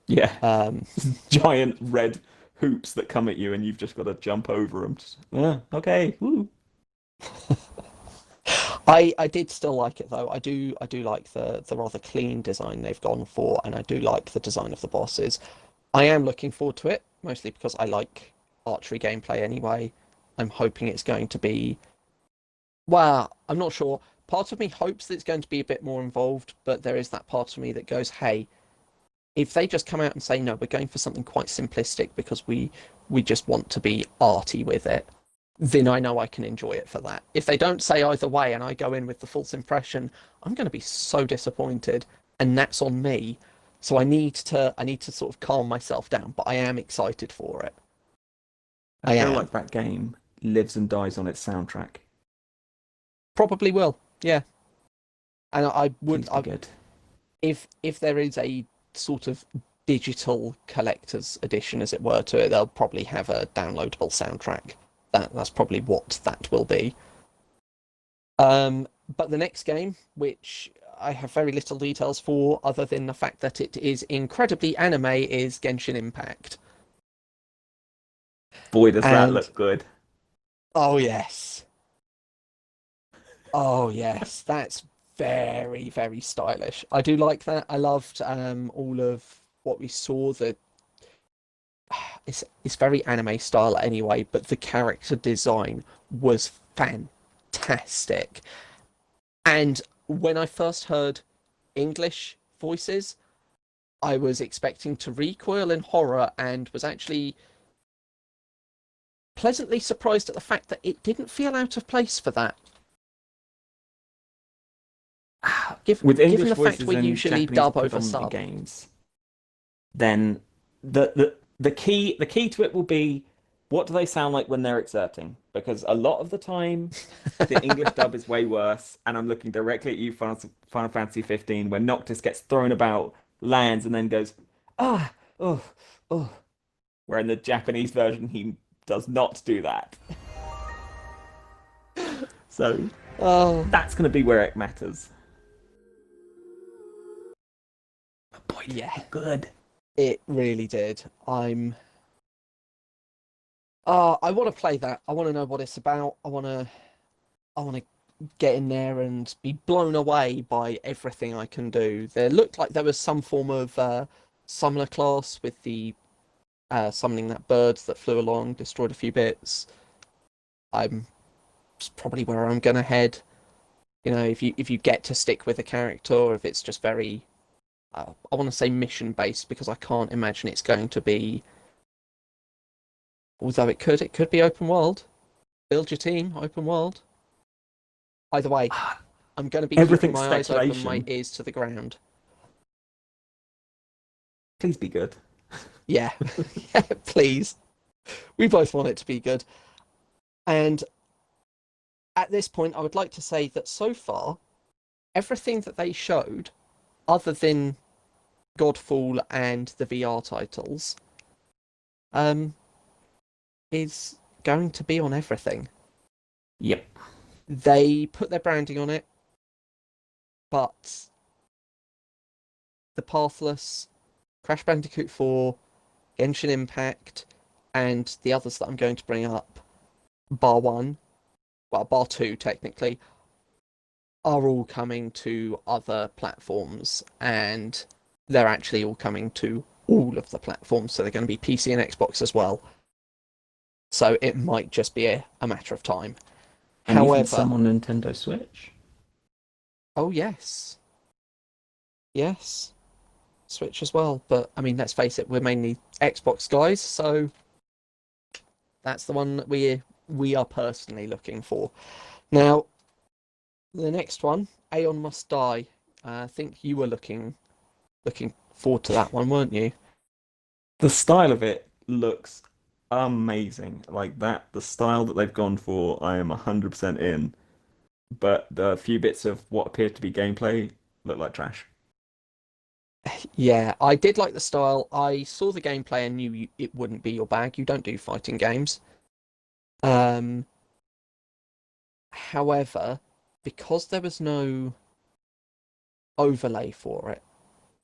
Yeah, Um, giant red hoops that come at you, and you've just got to jump over them. Yeah, okay. Woo. I did still like it though. I do like the rather clean design they've gone for, and I do like the design of the bosses. I am looking forward to it, mostly because I like archery gameplay anyway. I'm hoping it's going to be, well, I'm not sure. Part of me hopes that it's going to be a bit more involved, but there is that part of me that goes, hey, if they just come out and say, no, we're going for something quite simplistic because we just want to be arty with it, then I know I can enjoy it for that. If they don't say either way and I go in with the false impression, I'm going to be so disappointed, and that's on me. So I need to sort of calm myself down, but I am excited for it. I I feel am. like that game lives and dies on its soundtrack. Probably will. Yeah. And Seems to be good. if there is a sort of digital collector's edition, as it were, to it, they'll probably have a downloadable soundtrack. That's probably what that will be. But the next game, which I have very little details for, other than the fact that it is incredibly anime, is Genshin Impact. Boy, does that And look good. oh yes, oh yes, that's very very stylish. I do like that. I loved all of what we saw. It's very anime style anyway, but the character design was fantastic. And when I first heard English voices, I was expecting to recoil in horror and was actually pleasantly surprised at the fact that it didn't feel out of place for that. With Given English the fact voices we in usually Japanese dub over predominantly sub, games, then the The key to it will be, what do they sound like when they're exerting? Because a lot of the time the English dub is way worse, and I'm looking directly at you, Final Fantasy 15, when Noctis gets thrown about, lands, and then goes, ah, oh, oh. Where in the Japanese version he does not do that. So Oh, that's going to be where it matters. But boy, did it yeah, look good. it really did. I want to play that. I want to know what it's about. I want to get in there and be blown away by everything I can do. There looked like there was some form of summoner class with the summoning that bird that flew along, destroyed a few bits. I'm It's probably where I'm gonna head. You know, if you get to stick with a character, or if it's just very, I want to say mission based because I can't imagine it's going to be. Although it could be open world. Build your team, open world. Either way, I'm going to be keeping Everything's my eyes open, my speculation. ears to the ground. Please be good. Yeah, yeah, please. We both want it to be good. And at this point, I would like to say that so far, everything that they showed, other than Godfall and the VR titles, um, is going to be on everything. Yep. They put their branding on it, but the Pathless, Crash Bandicoot 4, Genshin Impact, and the others that I'm going to bring up, bar one, well, bar two technically, are all coming to other platforms, and they're actually all coming to all of the platforms. So they're going to be PC and Xbox as well. So it might just be a matter of time. And even However, some on Nintendo Switch. oh yes, yes, Switch as well. But I mean, let's face it, we're mainly Xbox guys, so that's the one that we are personally looking for. Now, the next one, Aeon Must Die. I think you were looking forward to that one, weren't you? The style of it looks amazing. Like that, the style that they've gone for, I am 100% in. But the few bits of what appeared to be gameplay look like trash. Yeah, I did like the style. I saw the gameplay and knew it wouldn't be your bag. You don't do fighting games. Um, However, because there was no overlay for it,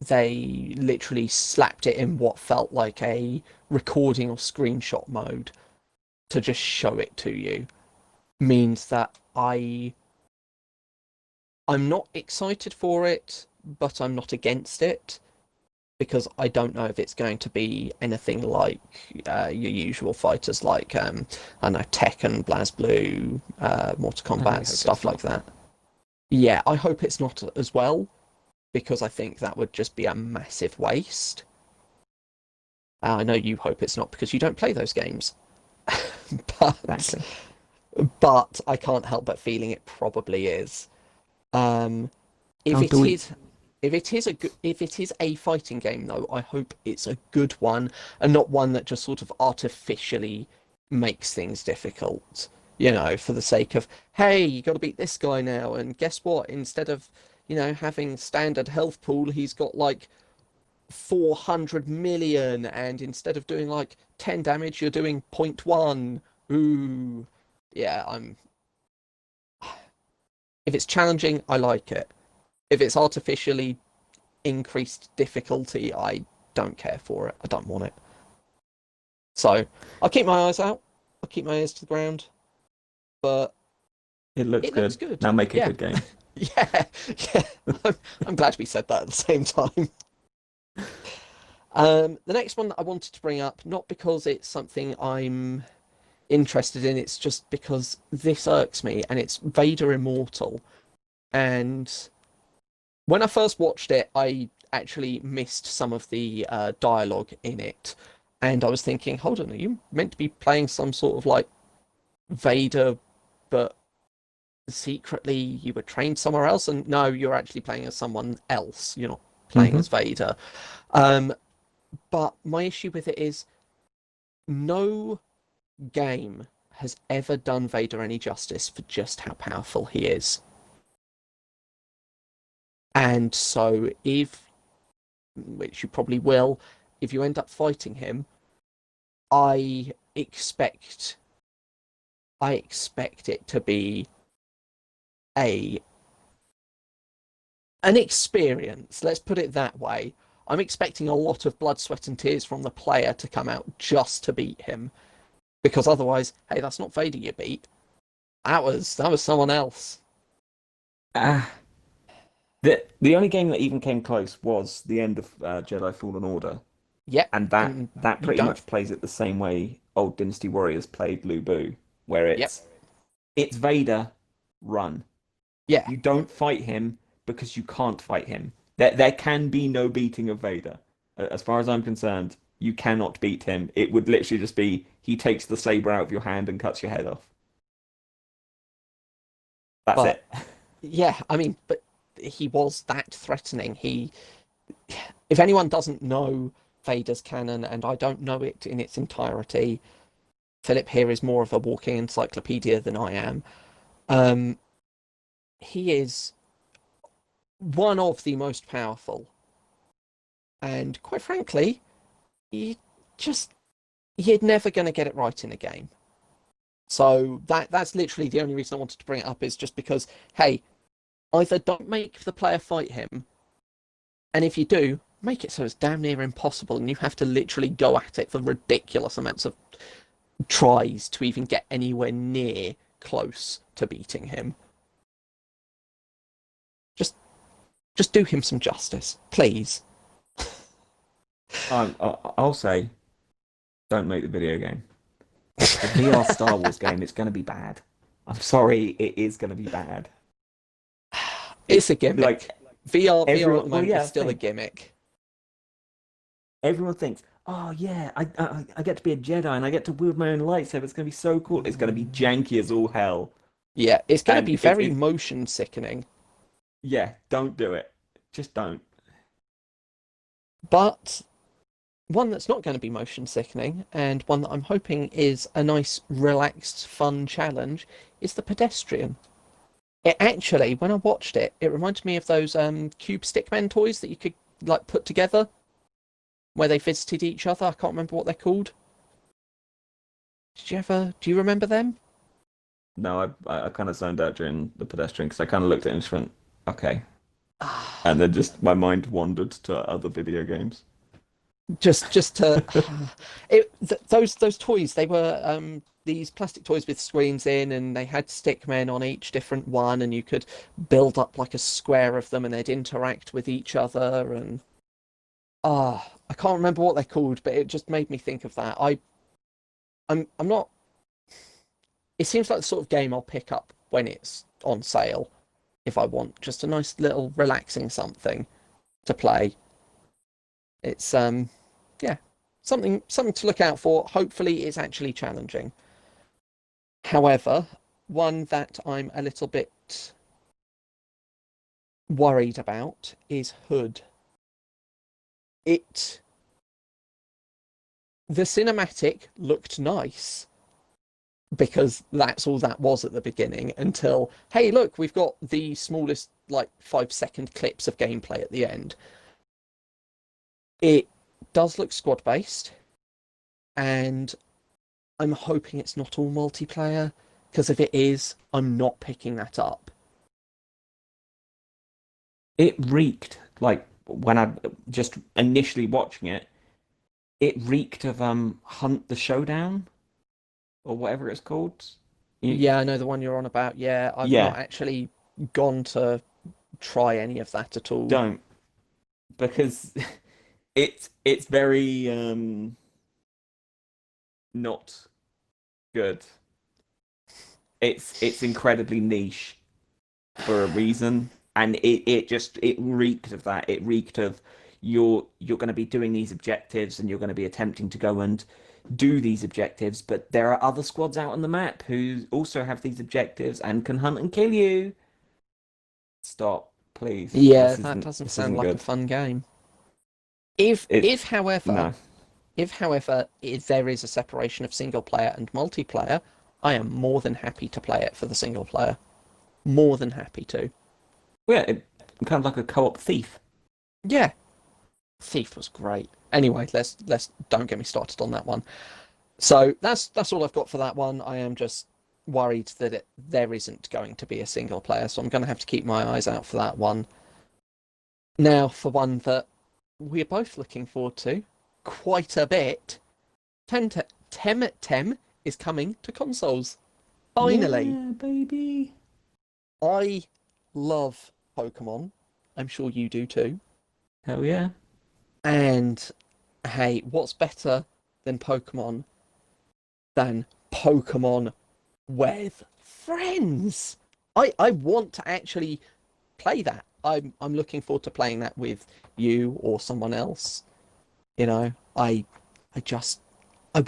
they literally slapped it in what felt like a recording or screenshot mode to just show it to you. Means that I'm not excited for it, but I'm not against it because I don't know if it's going to be anything like your usual fighters like I don't know, Tekken, BlazBlue, Mortal I really Kombat, hope stuff it's like not. that. Yeah, I hope it's not as well because I think that would just be a massive waste. I know you hope it's not because you don't play those games, but Exactly. I can't help but feeling it probably is. Um, if Oh, do it we? is if it is a fighting game though, I hope it's a good one and not one that just sort of artificially makes things difficult. You know, for the sake of, hey, you got to beat this guy now, and guess what? Instead of, you know, having standard health pool, he's got like 400 million, and instead of doing like 10 damage, you're doing point 0.1. Ooh, yeah, I'm. If it's challenging, I like it. If it's artificially increased difficulty, I don't care for it. I don't want it. So I'll keep my eyes out. I'll keep my ears to the ground. But It looks it looks good. good. Now make a Yeah. good game. Yeah. Yeah. I'm glad we said that at the same time. The next one that I wanted to bring up, not because it's something I'm interested in, it's just because this irks me, and it's Vader Immortal. And when I first watched it, I actually missed some of the dialogue in it. And I was thinking, hold on, are you meant to be playing some sort of like Vader, but secretly you were trained somewhere else? And no, you're actually playing as someone else. You're not playing Hmm. as Vader. Um, but my issue with it is no game has ever done Vader any justice for just how powerful he is. And so, which you probably will, if you end up fighting him, I expect I expect it to be a an experience. Let's put it that way. I'm expecting a lot of blood, sweat, and tears from the player to come out just to beat him, because otherwise, hey, that's not Vader you beat. That was someone else. Ah, the only game that even came close was the end of Jedi Fallen Order, Yep, and that and that you pretty don't. much plays it the same way old Dynasty Warriors played Lu Bu, where Yep, it's Vader, run. yeah. You don't fight him because you can't fight him. There can be no beating of Vader. As far as I'm concerned, you cannot beat him. It would literally just be he takes the saber out of your hand and cuts your head off. That's But it. yeah, I mean, but he was that threatening. If anyone doesn't know Vader's canon, and I don't know it in its entirety, Philip here is more of a walking encyclopedia than I am. Um, he is one of the most powerful, and quite frankly, you just you're never going to get it right in a game. So that's literally the only reason I wanted to bring it up, is just because, hey, either don't make the player fight him, and if you do, make it so it's damn near impossible, and you have to literally go at it for ridiculous amounts of tries to even get anywhere near close to beating him. Just just do him some justice, please. I'll say, don't make the video game. The VR Star Wars game, it's going to be bad. I'm sorry, it is going to be bad. It's a Like gimmick. VR at everyone, the well, moment is yeah, still a thing. gimmick. Everyone thinks, oh yeah, I get to be a Jedi and I get to wield my own lightsaber. It's going to be so cool. It's going to be janky as all hell, Yeah, it's going to and be very motion sickening. yeah, don't do it. Just don't. But one that's not going to be motion sickening, and one that I'm hoping is a nice, relaxed, fun challenge, is the pedestrian. It actually, when I watched it, it reminded me of those cube stickman toys that you could like put together where they visited each other. I can't remember what they're called. Do you remember them? No, I kind of zoned out during the pedestrian because I kind of looked at it and just went, okay, Ah, and then just my mind wandered to other video games. just to those toys, they were these plastic toys with screens in, and they had stickmen on each different one, and you could build up like a square of them, and they'd interact with each other. And I can't remember what they're called, but it just made me think of that. I'm not. It seems like the sort of game I'll pick up when it's on sale, if I want just a nice little relaxing something to play. It's yeah, something to look out for. Hopefully it's actually challenging. However, one that I'm a little bit worried about is Hood. It The cinematic looked nice, because that's all that was at the beginning, until, hey, look, we've got the smallest like 5-second clips of gameplay at the end. It does look squad based, and I'm hoping it's not all multiplayer, because if it is, I'm not picking that up. It reeked like when I just initially watching it. It reeked of Hunt the Showdown or whatever it's called. You, Yeah, I know the one you're on about. Yeah, I've not yeah, actually gone to try any of that at all. don't because it's very not good. It's incredibly niche for a reason, and it reeked of that. It reeked of you're going to be doing these objectives and you're going to be attempting to go and do these objectives, but there are other squads out on the map who also have these objectives and can hunt and kill you. Stop, please. Yeah, This that isn't doesn't this sound isn't like a good. fun game. If It however, no. However, if there is a separation of single player and multiplayer, I am more than happy to play it for the single player. More than happy to. Well, yeah, it becomes like a co-op Thief. Yeah, Thief was great. Anyway, let's don't get me started on that one. So that's all I've got for that one. I am just worried that there isn't going to be a single player, so I'm going to have to keep my eyes out for that one. Now, for one that we're both looking forward to quite a bit, Tem is coming to consoles. Finally. Yeah, baby. I love Pokemon. I'm sure you do too. Hell yeah. And hey, what's better than Pokemon with friends? I want to actually play that. I'm looking forward to playing that with you or someone else. You know, I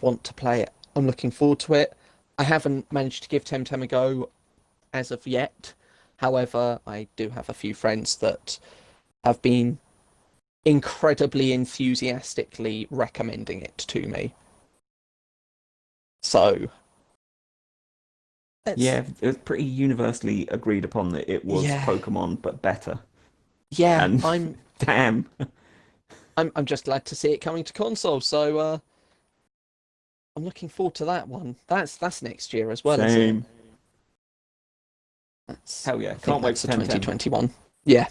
want to play it. I'm looking forward to it. I haven't managed to give Temtem a go as of yet. However, I do have a few friends that have been incredibly enthusiastically recommending it to me. So, Yeah, it was pretty universally agreed upon that it was yeah, Pokemon but better. yeah. And I'm damn, I'm just glad to see it coming to console. So, I'm looking forward to that one. That's next year as well, isn't it? same. That's Hell yeah, I think can't wait that's for the 1010. 2021. Yeah.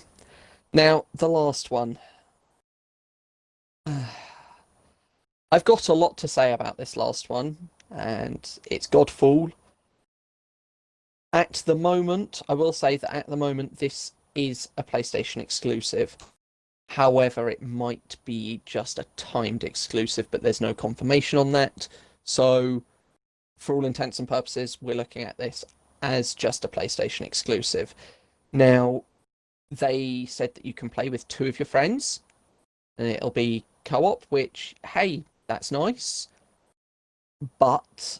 Now, the last one. I've got a lot to say about this last one, and it's Godfall. At the moment, I will say that at the moment, this is a PlayStation exclusive. However, it might be just a timed exclusive, but there's no confirmation on that. So, for all intents and purposes, we're looking at this as just a PlayStation exclusive. Now, they said that you can play with two of your friends, and it'll be co-op, which, hey, that's nice. But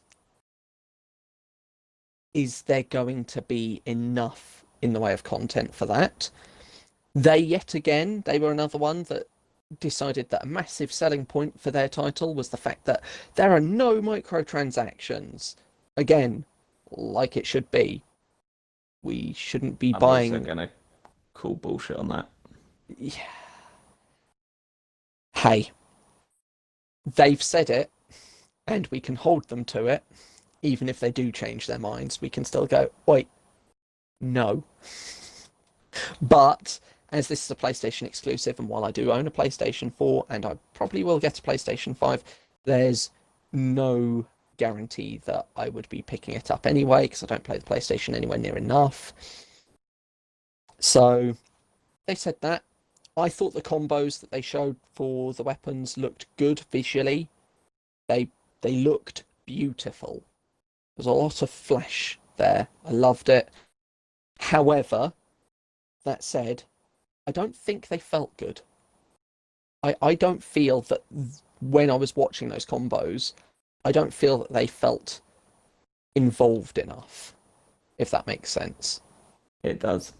is there going to be enough in the way of content for that? They were another one that decided that a massive selling point for their title was the fact that there are no microtransactions. Again, like it should be. We shouldn't be I'm also buying. gonna call bullshit on that. Hey, they've said it, and we can hold them to it. Even if they do change their minds, we can still go, wait, no. But as this is a PlayStation exclusive, and while I do own a PlayStation 4, and I probably will get a PlayStation 5, there's no guarantee that I would be picking it up anyway, because I don't play the PlayStation anywhere near enough. So they said that. I thought the combos that they showed for the weapons looked good visually. They they looked beautiful. There's a lot of flesh there. I loved it. However, that said, I don't think they felt good. I don't feel that when I was watching those combos, I don't feel that they felt involved enough, if that makes sense. It does.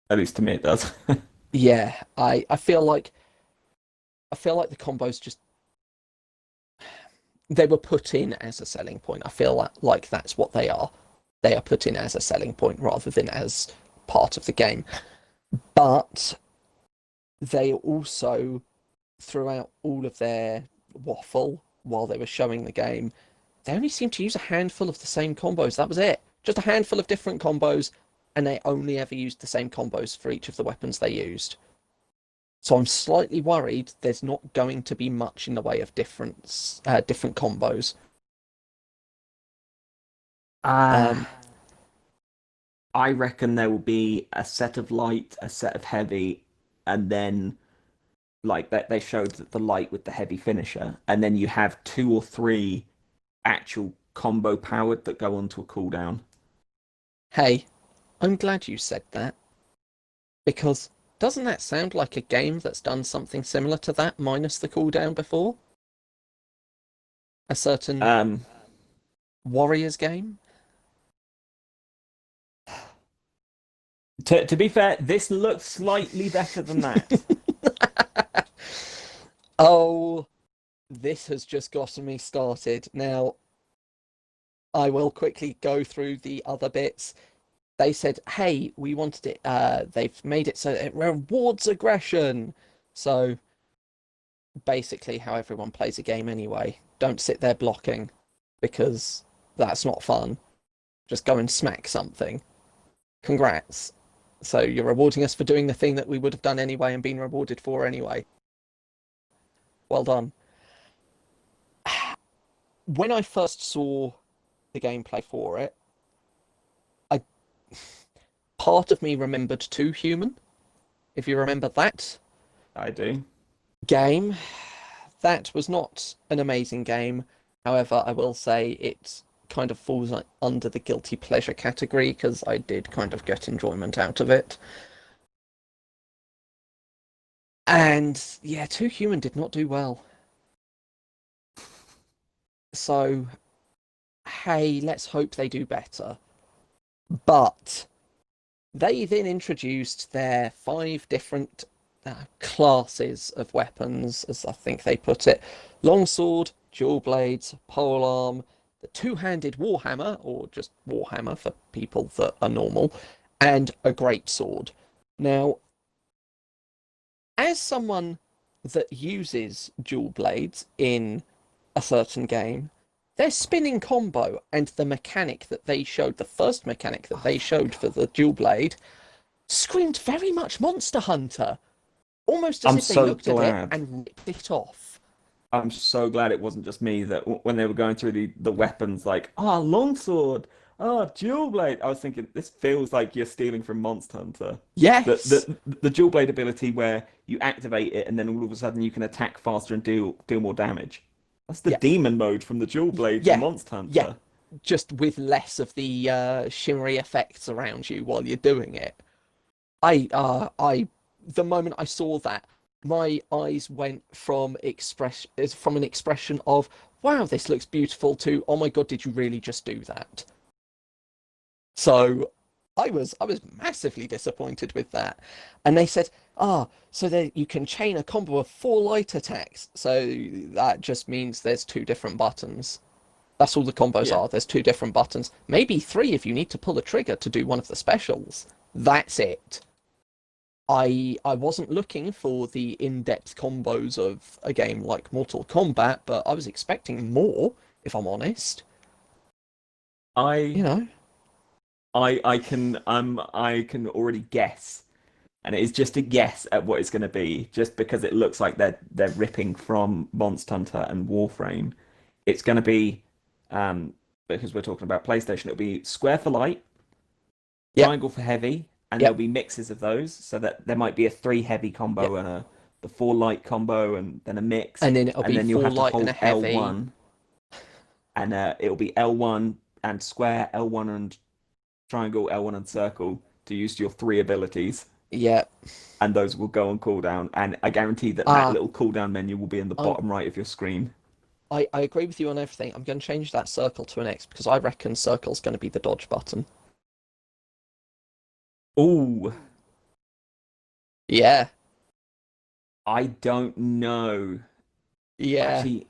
At least to me, it does. Yeah, I feel like the combos just they were put in as a selling point. I feel like that's what they are. They are put in as a selling point rather than as part of the game. But they also, throughout all of their waffle while they were showing the game, they only seemed to use a handful of the same combos. That was it. Just a handful of different combos, and they only ever used the same combos for each of the weapons they used. So I'm slightly worried there's not going to be much in the way of different combos. Um, Ah, I reckon there will be a set of light, a set of heavy, and then like that they showed the light with the heavy finisher, and then you have two or three actual combo powered that go onto a cooldown. hey, I'm glad you said that because doesn't that sound like a game that's done something similar to that minus the cooldown before? A certain Um, Warriors game? to be fair, this looks slightly better than that. Oh, this has just gotten me started. Now, I will quickly go through the other bits. They said, hey, we wanted it, they've made it so it rewards aggression. So basically, how everyone plays a game anyway. Don't sit there blocking because that's not fun. Just go and smack something. Congrats. So you're rewarding us for doing the thing that we would have done anyway and been rewarded for anyway. Well done. When I first saw the gameplay for it, I part of me remembered Too Human, if you remember that I do. game. That was not an amazing game. However, I will say it kind of falls under the guilty pleasure category because I did kind of get enjoyment out of it. And yeah, Too Human did not do well. So, hey, let's hope they do better. But they then introduced their 5 different classes of weapons, as I think they put it: longsword, dual blades, polearm, the two-handed warhammer, or just warhammer for people that are normal, and a greatsword. Now, as someone that uses dual blades in a certain game, their spinning combo and the mechanic that they showed, the first mechanic that they showed for the dual blade, screamed very much Monster Hunter. Almost as I'm if they so looked at it glad. and ripped it off. I'm so glad it wasn't just me that when they were going through the weapons, like, longsword, dual blade. I was thinking, this feels like you're stealing from Monster Hunter. The Yes. the dual blade ability where you activate it and then all of a sudden you can attack faster and deal more damage. That's the Yeah. demon mode from the dual blade from Yeah. Monster Yeah. Hunter. Just with less of the shimmery effects around you while you're doing it. The moment I saw that, my eyes went from an expression of "Wow, this looks beautiful" to "Oh my God, did you really just do that?" So I was massively disappointed with that. And they said, so that you can chain a combo of 4 light attacks. So that just means there's 2 different buttons. That's all the combos Yeah. are. There's 2 different buttons. Maybe 3 if you need to pull a trigger to do one of the specials. That's it. I wasn't looking for the in-depth combos of a game like Mortal Kombat, but I was expecting more, if I'm honest. You I know? I can already guess, and it is just a guess at what it's going to be, just because it looks like they're ripping from Monster Hunter and Warframe. It's going to be, because we're talking about PlayStation, it'll be square for light, Yep, triangle for heavy, and there'll yep. be mixes of those, so that there might be a 3 heavy Yep. combo and the 4 light combo, and then a mix, And then it'll and be then you'll four have to light and a hold heavy. L1, and it'll be L1 and square, L1 and triangle, L1 and circle to use your 3 abilities, Yep. and those will go on cooldown. And I guarantee that that Uh, little cooldown menu will be in the I'm bottom right of your screen. I agree with you on everything. I'm going to change that circle to an X because I reckon circle's going to be the dodge button. Ooh, Yeah, I don't know. yeah. Actually,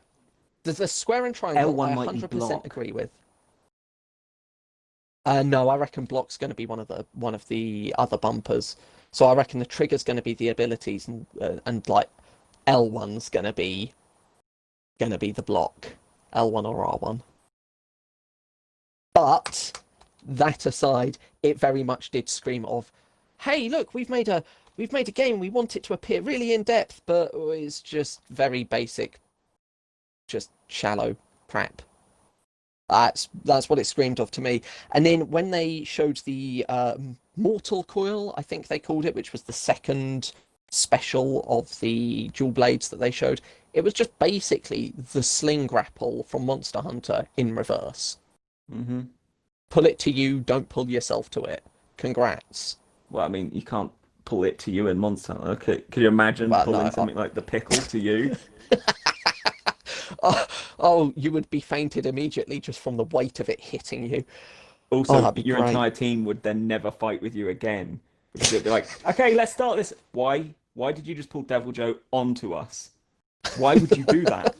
The square and triangle, I L1 might be 100% block. agree with. No, I reckon block's going to be one of the other bumpers. So I reckon the trigger's going to be the abilities, and like L1's going to be the block, L1 or R1. But that aside, it very much did scream of, "Hey, look, we've made a game. We want it to appear really in depth, but it's just very basic, just shallow crap." That's what it screamed of to me. And then when they showed the Mortal Coil, I think they called it, which was the second special of the dual blades that they showed, it was just basically the sling grapple from Monster Hunter in reverse. Hmm. Pull it to you, don't pull yourself to it. Congrats. Well, I mean, you can't pull it to you in Monster Hunter. Could you imagine Well, no, pulling something like the pickle to you? oh, oh, you would be fainted immediately just from the weight of it hitting you. Oh, Also, that'd be your great. entire team would then never fight with you again because it'd be like, okay, let's start this. Why? Why did you just pull Devil Joe onto us? Why would you do that?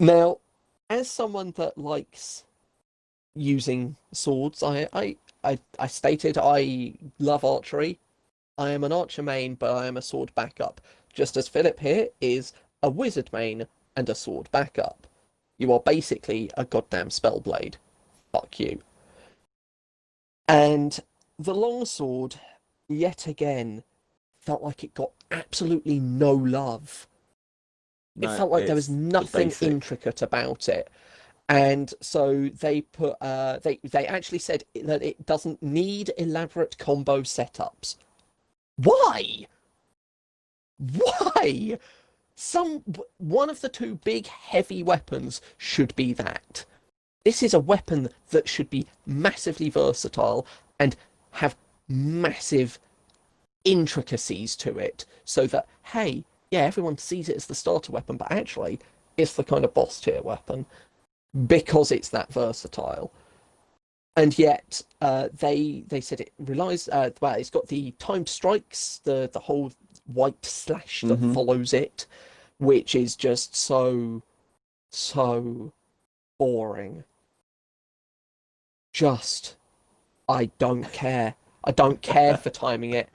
Now, as someone that likes using swords, I stated I love archery. I am an archer main, but I am a sword backup. Just as Philip here is a wizard main and a sword backup. You are basically a goddamn spellblade. Fuck you. And the longsword, yet again, felt like it got absolutely no love. It No, felt like there was it's the nothing basic. intricate about it. And so they put they actually said that it doesn't need elaborate combo setups. Why? Why? Some one of the two big heavy weapons should be that. This is a weapon that should be massively versatile and have massive intricacies to it so that, hey, yeah, everyone sees it as the starter weapon, but actually it's the kind of boss tier weapon because it's that versatile. And yet they said it relies well, it's got the timed strikes, the whole white slash that Hmm. follows it, which is just so boring. Just I don't care. I don't care for timing it.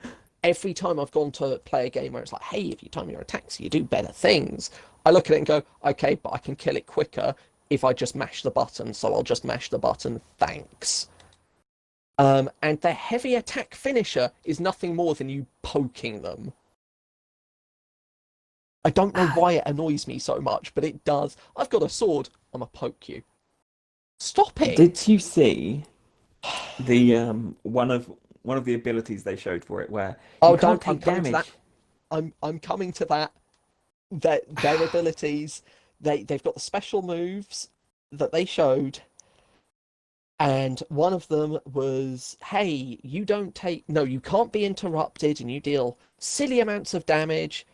Every time I've gone to play a game where it's like, hey, if you time your attacks, you do better things. I look at it and go, okay, but I can kill it quicker if I just mash the button, so I'll just mash the button. Thanks. And their heavy attack finisher is nothing more than you poking them. I don't know why it annoys me so much, but it does. I've got a sword. I'm gonna poke you. Stop Did it. you see the one of the abilities they showed for it where you Oh, can't don't. I'm take coming to that. damage? I'm coming to that. Their abilities. They've got the special moves that they showed, and one of them was, hey, you don't take no, you can't be interrupted, and you deal silly amounts of damage.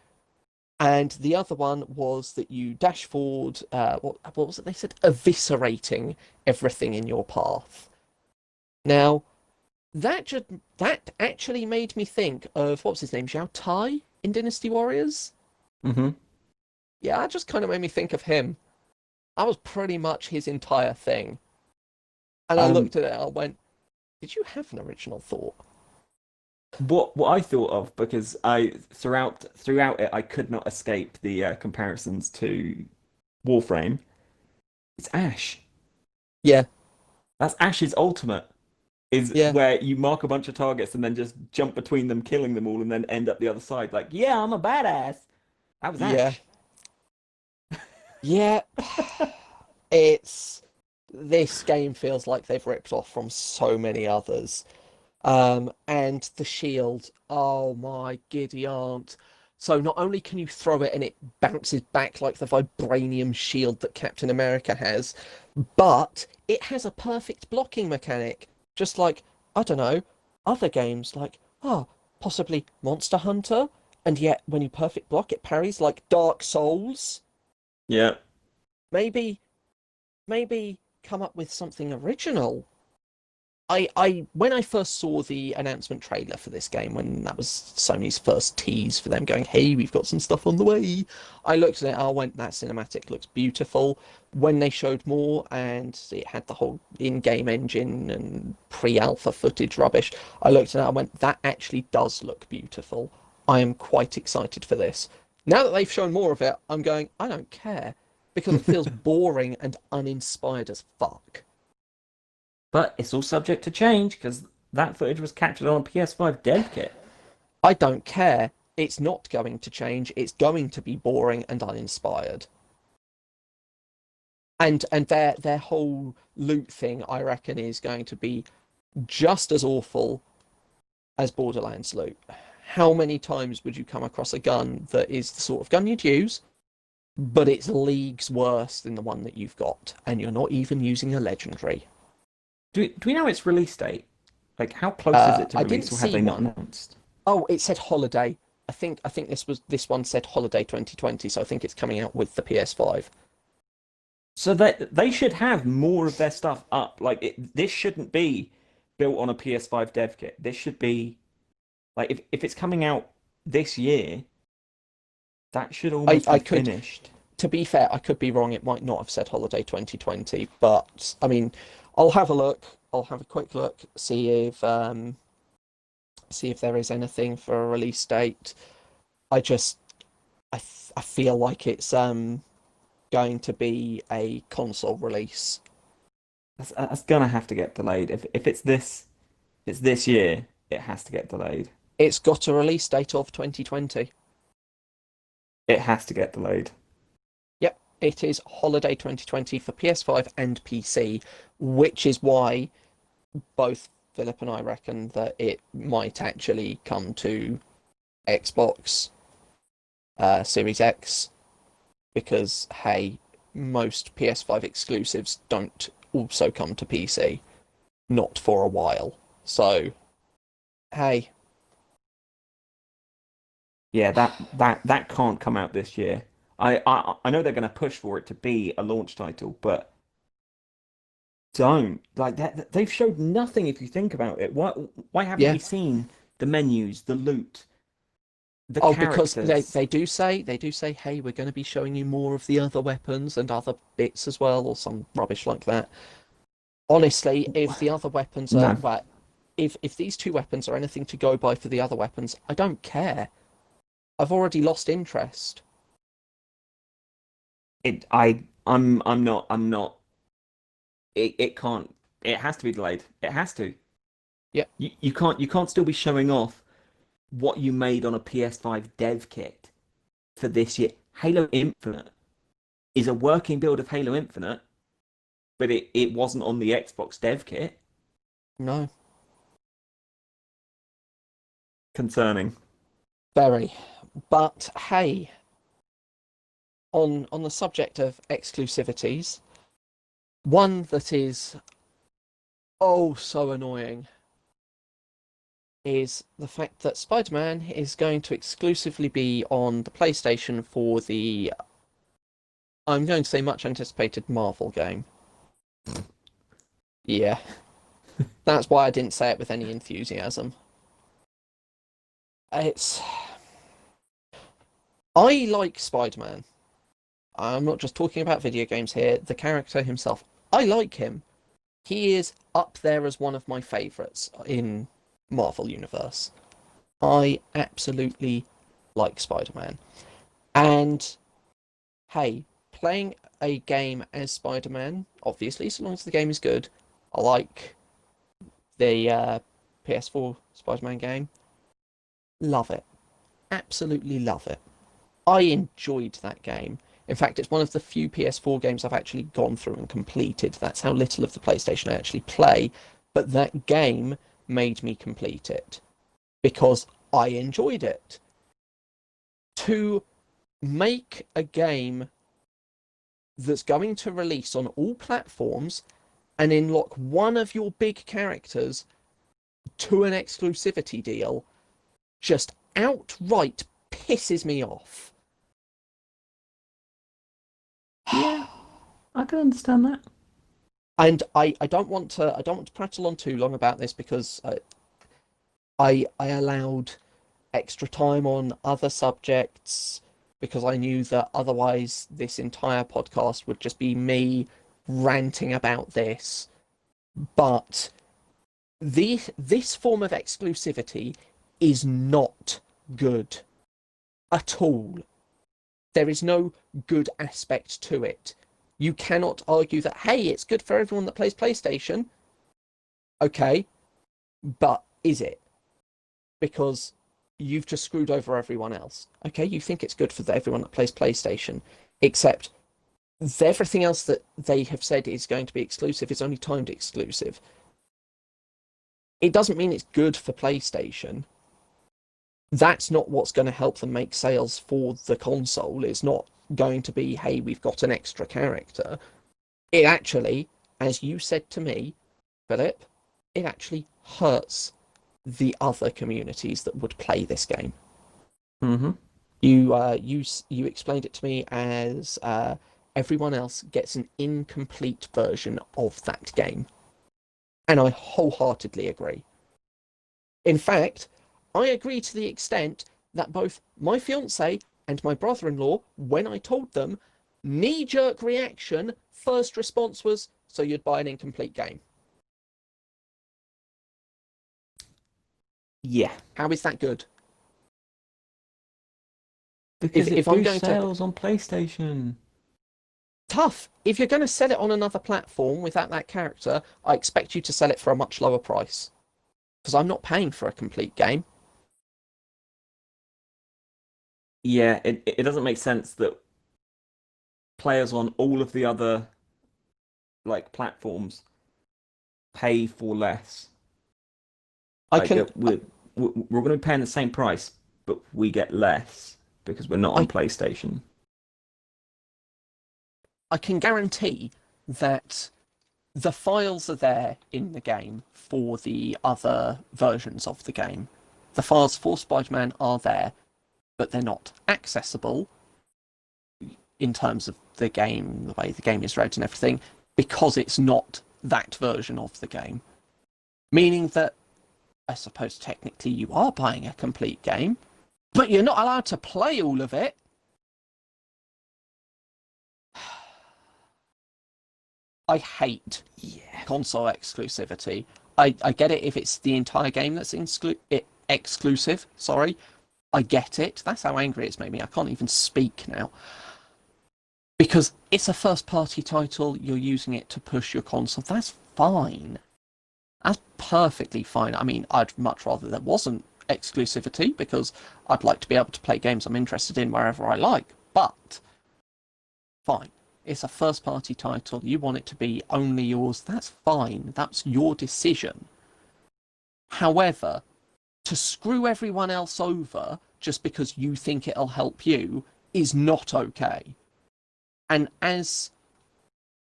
And the other one was that you dash forward. What was it? They said eviscerating everything in your path. Now that actually made me think of what was his name, Xiao Tai in Dynasty Warriors. Hmm. Yeah, that just kind of made me think of him. That was pretty much his entire thing. And I Um, looked at it and I went, did you have an original thought? what I thought of, because I throughout it I could not escape the comparisons to Warframe. It's Ash. Yeah, That's Ash's ultimate. Is yeah, where you mark a bunch of targets and then just jump between them, killing them all, and then end up the other side. Like, yeah, I'm a badass. That was yeah, Ash. yeah. It's this game feels like they've ripped off from so many others. And the shield, oh my giddy aunt. So not only can you throw it and it bounces back like the vibranium shield that Captain America has, but it has a perfect blocking mechanic. Just like, I don't know, other games like, possibly Monster Hunter, and yet when you perfect block it parries like Dark Souls. Yeah. Maybe, maybe come up with something original. I when I first saw the announcement trailer for this game, when that was Sony's first tease for them going, hey, we've got some stuff on the way, I looked at it, I went, that cinematic looks beautiful. When they showed more and it had the whole in-game engine and pre-alpha footage rubbish, I looked at it, I went, that actually does look beautiful. I am quite excited for this. Now that they've shown more of it, I'm going, I don't care, because it feels boring and uninspired as fuck. But it's all subject to change because that footage was captured on a PS5 dev kit. I don't care. It's not going to change. It's going to be boring and uninspired. And their whole loot thing, I reckon, is going to be just as awful as Borderlands loot. How many times would you come across a gun that is the sort of gun you'd use, but it's leagues worse than the one that you've got, and you're not even using a legendary? Do we know its release date? Like, how close is it to I didn't release, or have see they not one. announced? Oh, it said holiday. I think this one said holiday 2020, so I think it's coming out with the PS5. So that they should have more of their stuff up. Like, this shouldn't be built on a PS5 dev kit. This should be like if it's coming out this year, that should I almost be I could finished. to be fair, I could be wrong. It might not have said holiday 2020, but I mean, I'll have a look. I'll have a quick look, see if there is anything for a release date. I just I feel like it's going to be a console release. That's gonna have to get delayed. If it's this year, it has to get delayed. It's got a release date of 2020. It has to get delayed. Yep, it is holiday 2020 for PS5 and PC, which is why both Philip and I reckon that it might actually come to Xbox Series X, because hey, most PS5 exclusives don't also come to PC, not for a while. So hey, Yeah, that can't come out this year. I know they're going to push for it to be a launch title, but don't like that. They've showed nothing if you think about it. Why haven't yeah. we seen the menus, the loot, the Oh, because characters? they do say, hey, we're going to be showing you more of the other weapons and other bits as well, or some rubbish like that. Honestly, if the other weapons are No, well, if these two weapons are anything to go by for the other weapons, I don't care. I've already lost interest. I'm not. It can't. It has to be delayed. It has to. Yeah, You can't still be showing off what you made on a PS5 dev kit for this year. Halo Infinite is a working build of Halo Infinite, but it wasn't on the Xbox dev kit. no, Concerning. very. But hey, on the subject of exclusivities, one that is oh so annoying is the fact that Spider-Man is going to exclusively be on the PlayStation for the, I'm going to say, much anticipated Marvel game. Yeah, that's why I didn't say it with any enthusiasm. It's I like Spider-Man. I'm not just talking about video games here. The character himself, I like him. He is up there as one of my favorites in Marvel Universe. I absolutely like Spider-Man. And hey, playing a game as Spider-Man, obviously, so long as the game is good. I like the PS4 Spider-Man game. Love it. Absolutely love it. I enjoyed that game. In fact, it's one of the few PS4 games I've actually gone through and completed. That's how little of the PlayStation I actually play. But that game made me complete it because I enjoyed it. To make a game that's going to release on all platforms and unlock one of your big characters to an exclusivity deal just outright pisses me off. Yeah, I can understand that. And I don't want to prattle on too long about this because I allowed extra time on other subjects because I knew that otherwise this entire podcast would just be me ranting about this. But this form of exclusivity is not good at all. There is no good aspect to it. You cannot argue that, hey, it's good for everyone that plays PlayStation. Okay, but is it? Because you've just screwed over everyone else. Okay, you think it's good for everyone that plays PlayStation, except everything else that they have said is going to be exclusive is only timed exclusive. It doesn't mean it's good for PlayStation. That's not what's going to help them make sales for the console. It's not going to be, hey, we've got an extra character. It actually, as you said to me, Philip, it actually hurts the other communities that would play this game. Mm-hmm. You explained it to me as everyone else gets an incomplete version of that game, and I wholeheartedly agree. In fact, I agree to the extent that both my fiance and my brother-in-law, when I told them knee-jerk reaction, first response was, so you'd buy an incomplete game. Yeah, How is that good? because it If I'm boosts going to sales on PlayStation. tough, if you're going to sell it on another platform without that character, I expect you to sell it for a much lower price because I'm not paying for a complete game. Yeah, it doesn't make sense that players on all of the other like platforms pay for less. I Like can we're going to be paying the same price, but we get less because we're not on I PlayStation. I can guarantee that the files are there in the game for the other versions of the game. The files for Spider-Man are there, but they're not accessible in terms of the game, the way the game is read and everything, because it's not that version of the game. Meaning that I suppose technically you are buying a complete game, but you're not allowed to play all of it. I hate Yeah. console exclusivity. I get it if it's the entire game that's exclusive. Sorry, I get it. That's how angry it's made me. I can't even speak now because it's a first-party title. You're using it to push your console. That's fine. That's perfectly fine. I mean, I'd much rather there wasn't exclusivity because I'd like to be able to play games I'm interested in wherever I like. But fine. It's a first party title. You want it to be only yours. That's fine. That's your decision. However, to screw everyone else over just because you think it'll help you is not okay. And as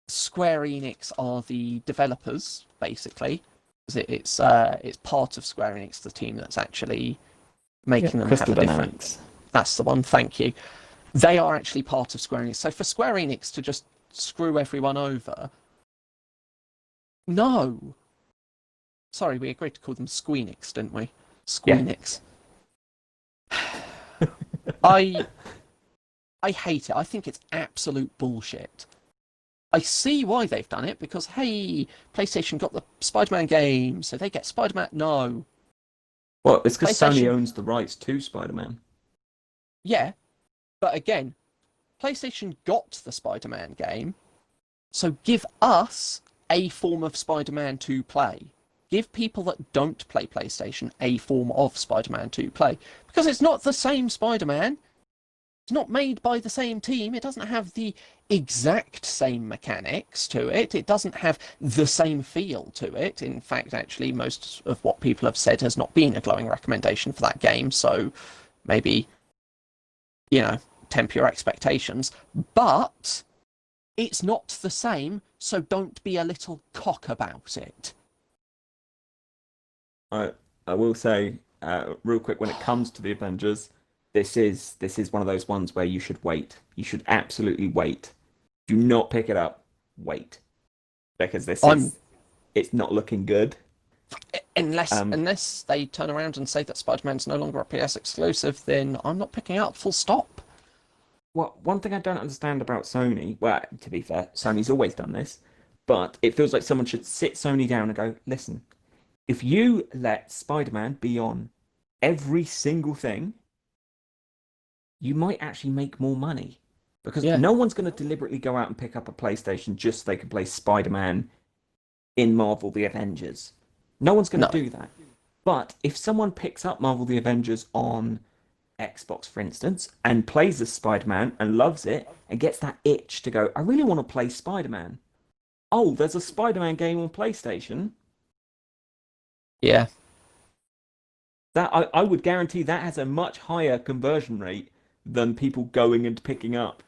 Square Enix are the developers, basically, it's part of Square Enix, the team that's actually making them Crystal have a different. Dynamics. That's the one. Thank you. They are actually part of Square Enix. So for Square Enix to just screw everyone over, no. Sorry, we agreed to call them Squeenix, didn't we? Yeah. Squeenix. I I hate it. I think it's absolute bullshit. I see why they've done it because hey, PlayStation got the Spider-Man game, so they get Spider-Man. No, Well, it's because Sony PlayStation. owns the rights to Spider-Man. Yeah, but again, PlayStation got the Spider-Man game, so give us a form of Spider-Man to play. Give people that don't play PlayStation a form of Spider-Man to play. Because it's not the same Spider-Man. It's not made by the same team. It doesn't have the exact same mechanics to it. It doesn't have the same feel to it. In fact, actually, most of what people have said has not been a glowing recommendation for that game. So maybe, temper your expectations. But it's not the same, so don't be a little cock about it. I will say, real quick, when it comes to the Avengers, this is one of those ones where you should wait. You should absolutely wait. Do not pick it up. Wait, because I'm it's not looking good. unless Um, unless they turn around and say that Spider-Man's no longer a PS exclusive, then I'm not picking it up. Full stop. one thing I don't understand about Sony, well, to be fair, Sony's always done this, but it feels like someone should sit Sony down and go, listen, if you let Spider-Man be on every single thing, you might actually make more money. Because Yeah, no one's going to deliberately go out and pick up a PlayStation just so they can play Spider-Man in Marvel the Avengers. No one's going to no, do that. But if someone picks up Marvel the Avengers on Xbox, for instance, and plays as Spider-Man and loves it and gets that itch to go, I really want to play Spider-Man. Oh, there's a Spider-Man game on PlayStation. yeah, That I would guarantee that has a much higher conversion rate than people going and picking up.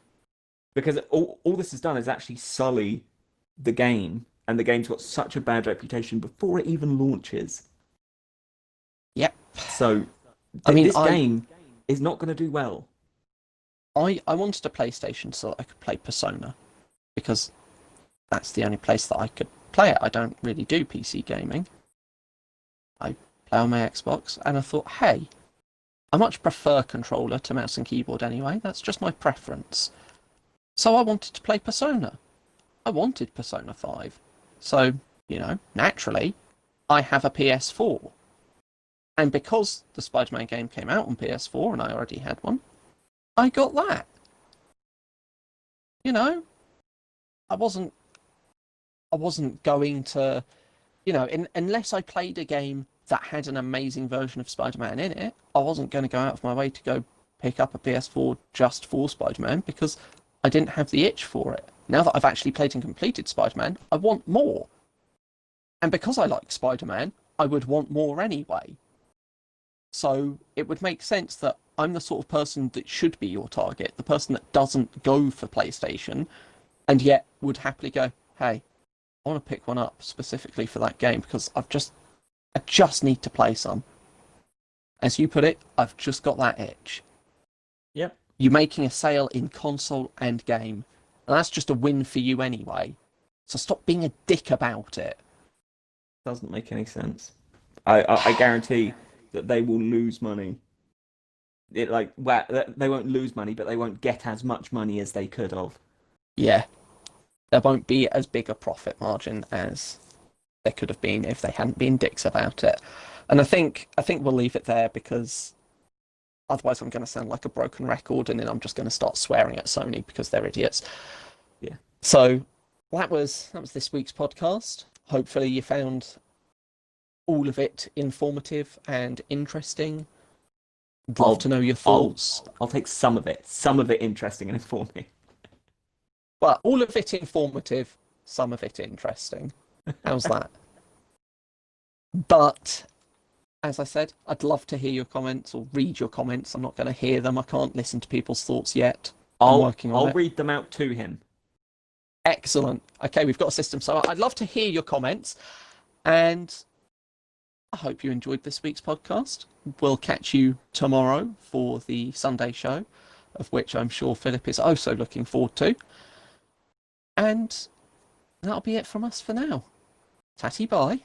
Because all this has done is actually sully the game, and the game's got such a bad reputation before it even launches. yep. So I mean, this game is not going to do well. I wanted a PlayStation so that I could play Persona because that's the only place that I could play it. I don't really do PC gaming. I play on my Xbox, and I thought, hey, I much prefer controller to mouse and keyboard anyway. That's just my preference. So I wanted to play Persona. I wanted Persona 5. So, naturally, I have a PS4. And because the Spider-Man game came out on PS4 and I already had one, I got that. I wasn't going to, unless I played a game that had an amazing version of Spider-Man in it, I wasn't going to go out of my way to go pick up a PS4 just for Spider-Man because I didn't have the itch for it. Now that I've actually played and completed Spider-Man, I want more. And because I like Spider-Man, I would want more anyway. So it would make sense that I'm the sort of person that should be your target, the person that doesn't go for PlayStation and yet would happily go, hey, I want to pick one up specifically for that game because I just need to play some. As you put it, I've just got that itch. Yep. You're making a sale in console and game. And that's just a win for you anyway. So stop being a dick about it. Doesn't make any sense. I guarantee that they will lose money. They won't lose money, but they won't get as much money as they could have. Yeah. There won't be as big a profit margin as there could have been if they hadn't been dicks about it. And I think we'll leave it there because otherwise I'm going to sound like a broken record and then I'm just going to start swearing at Sony because they're idiots. Yeah. So that was this week's podcast. Hopefully you found all of it informative and interesting. I'd love to know your thoughts. I'll take some of it interesting and informative. Well, all of it informative, some of it interesting. How's that? But, as I said, I'd love to hear your comments or read your comments. I'm not going to hear them. I can't listen to people's thoughts yet. I'll read them out to him. Excellent. Okay, we've got a system. So I'd love to hear your comments. And I hope you enjoyed this week's podcast. We'll catch you tomorrow for the Sunday show, of which I'm sure Philip is also looking forward to. And that'll be it from us for now. Tatty bye.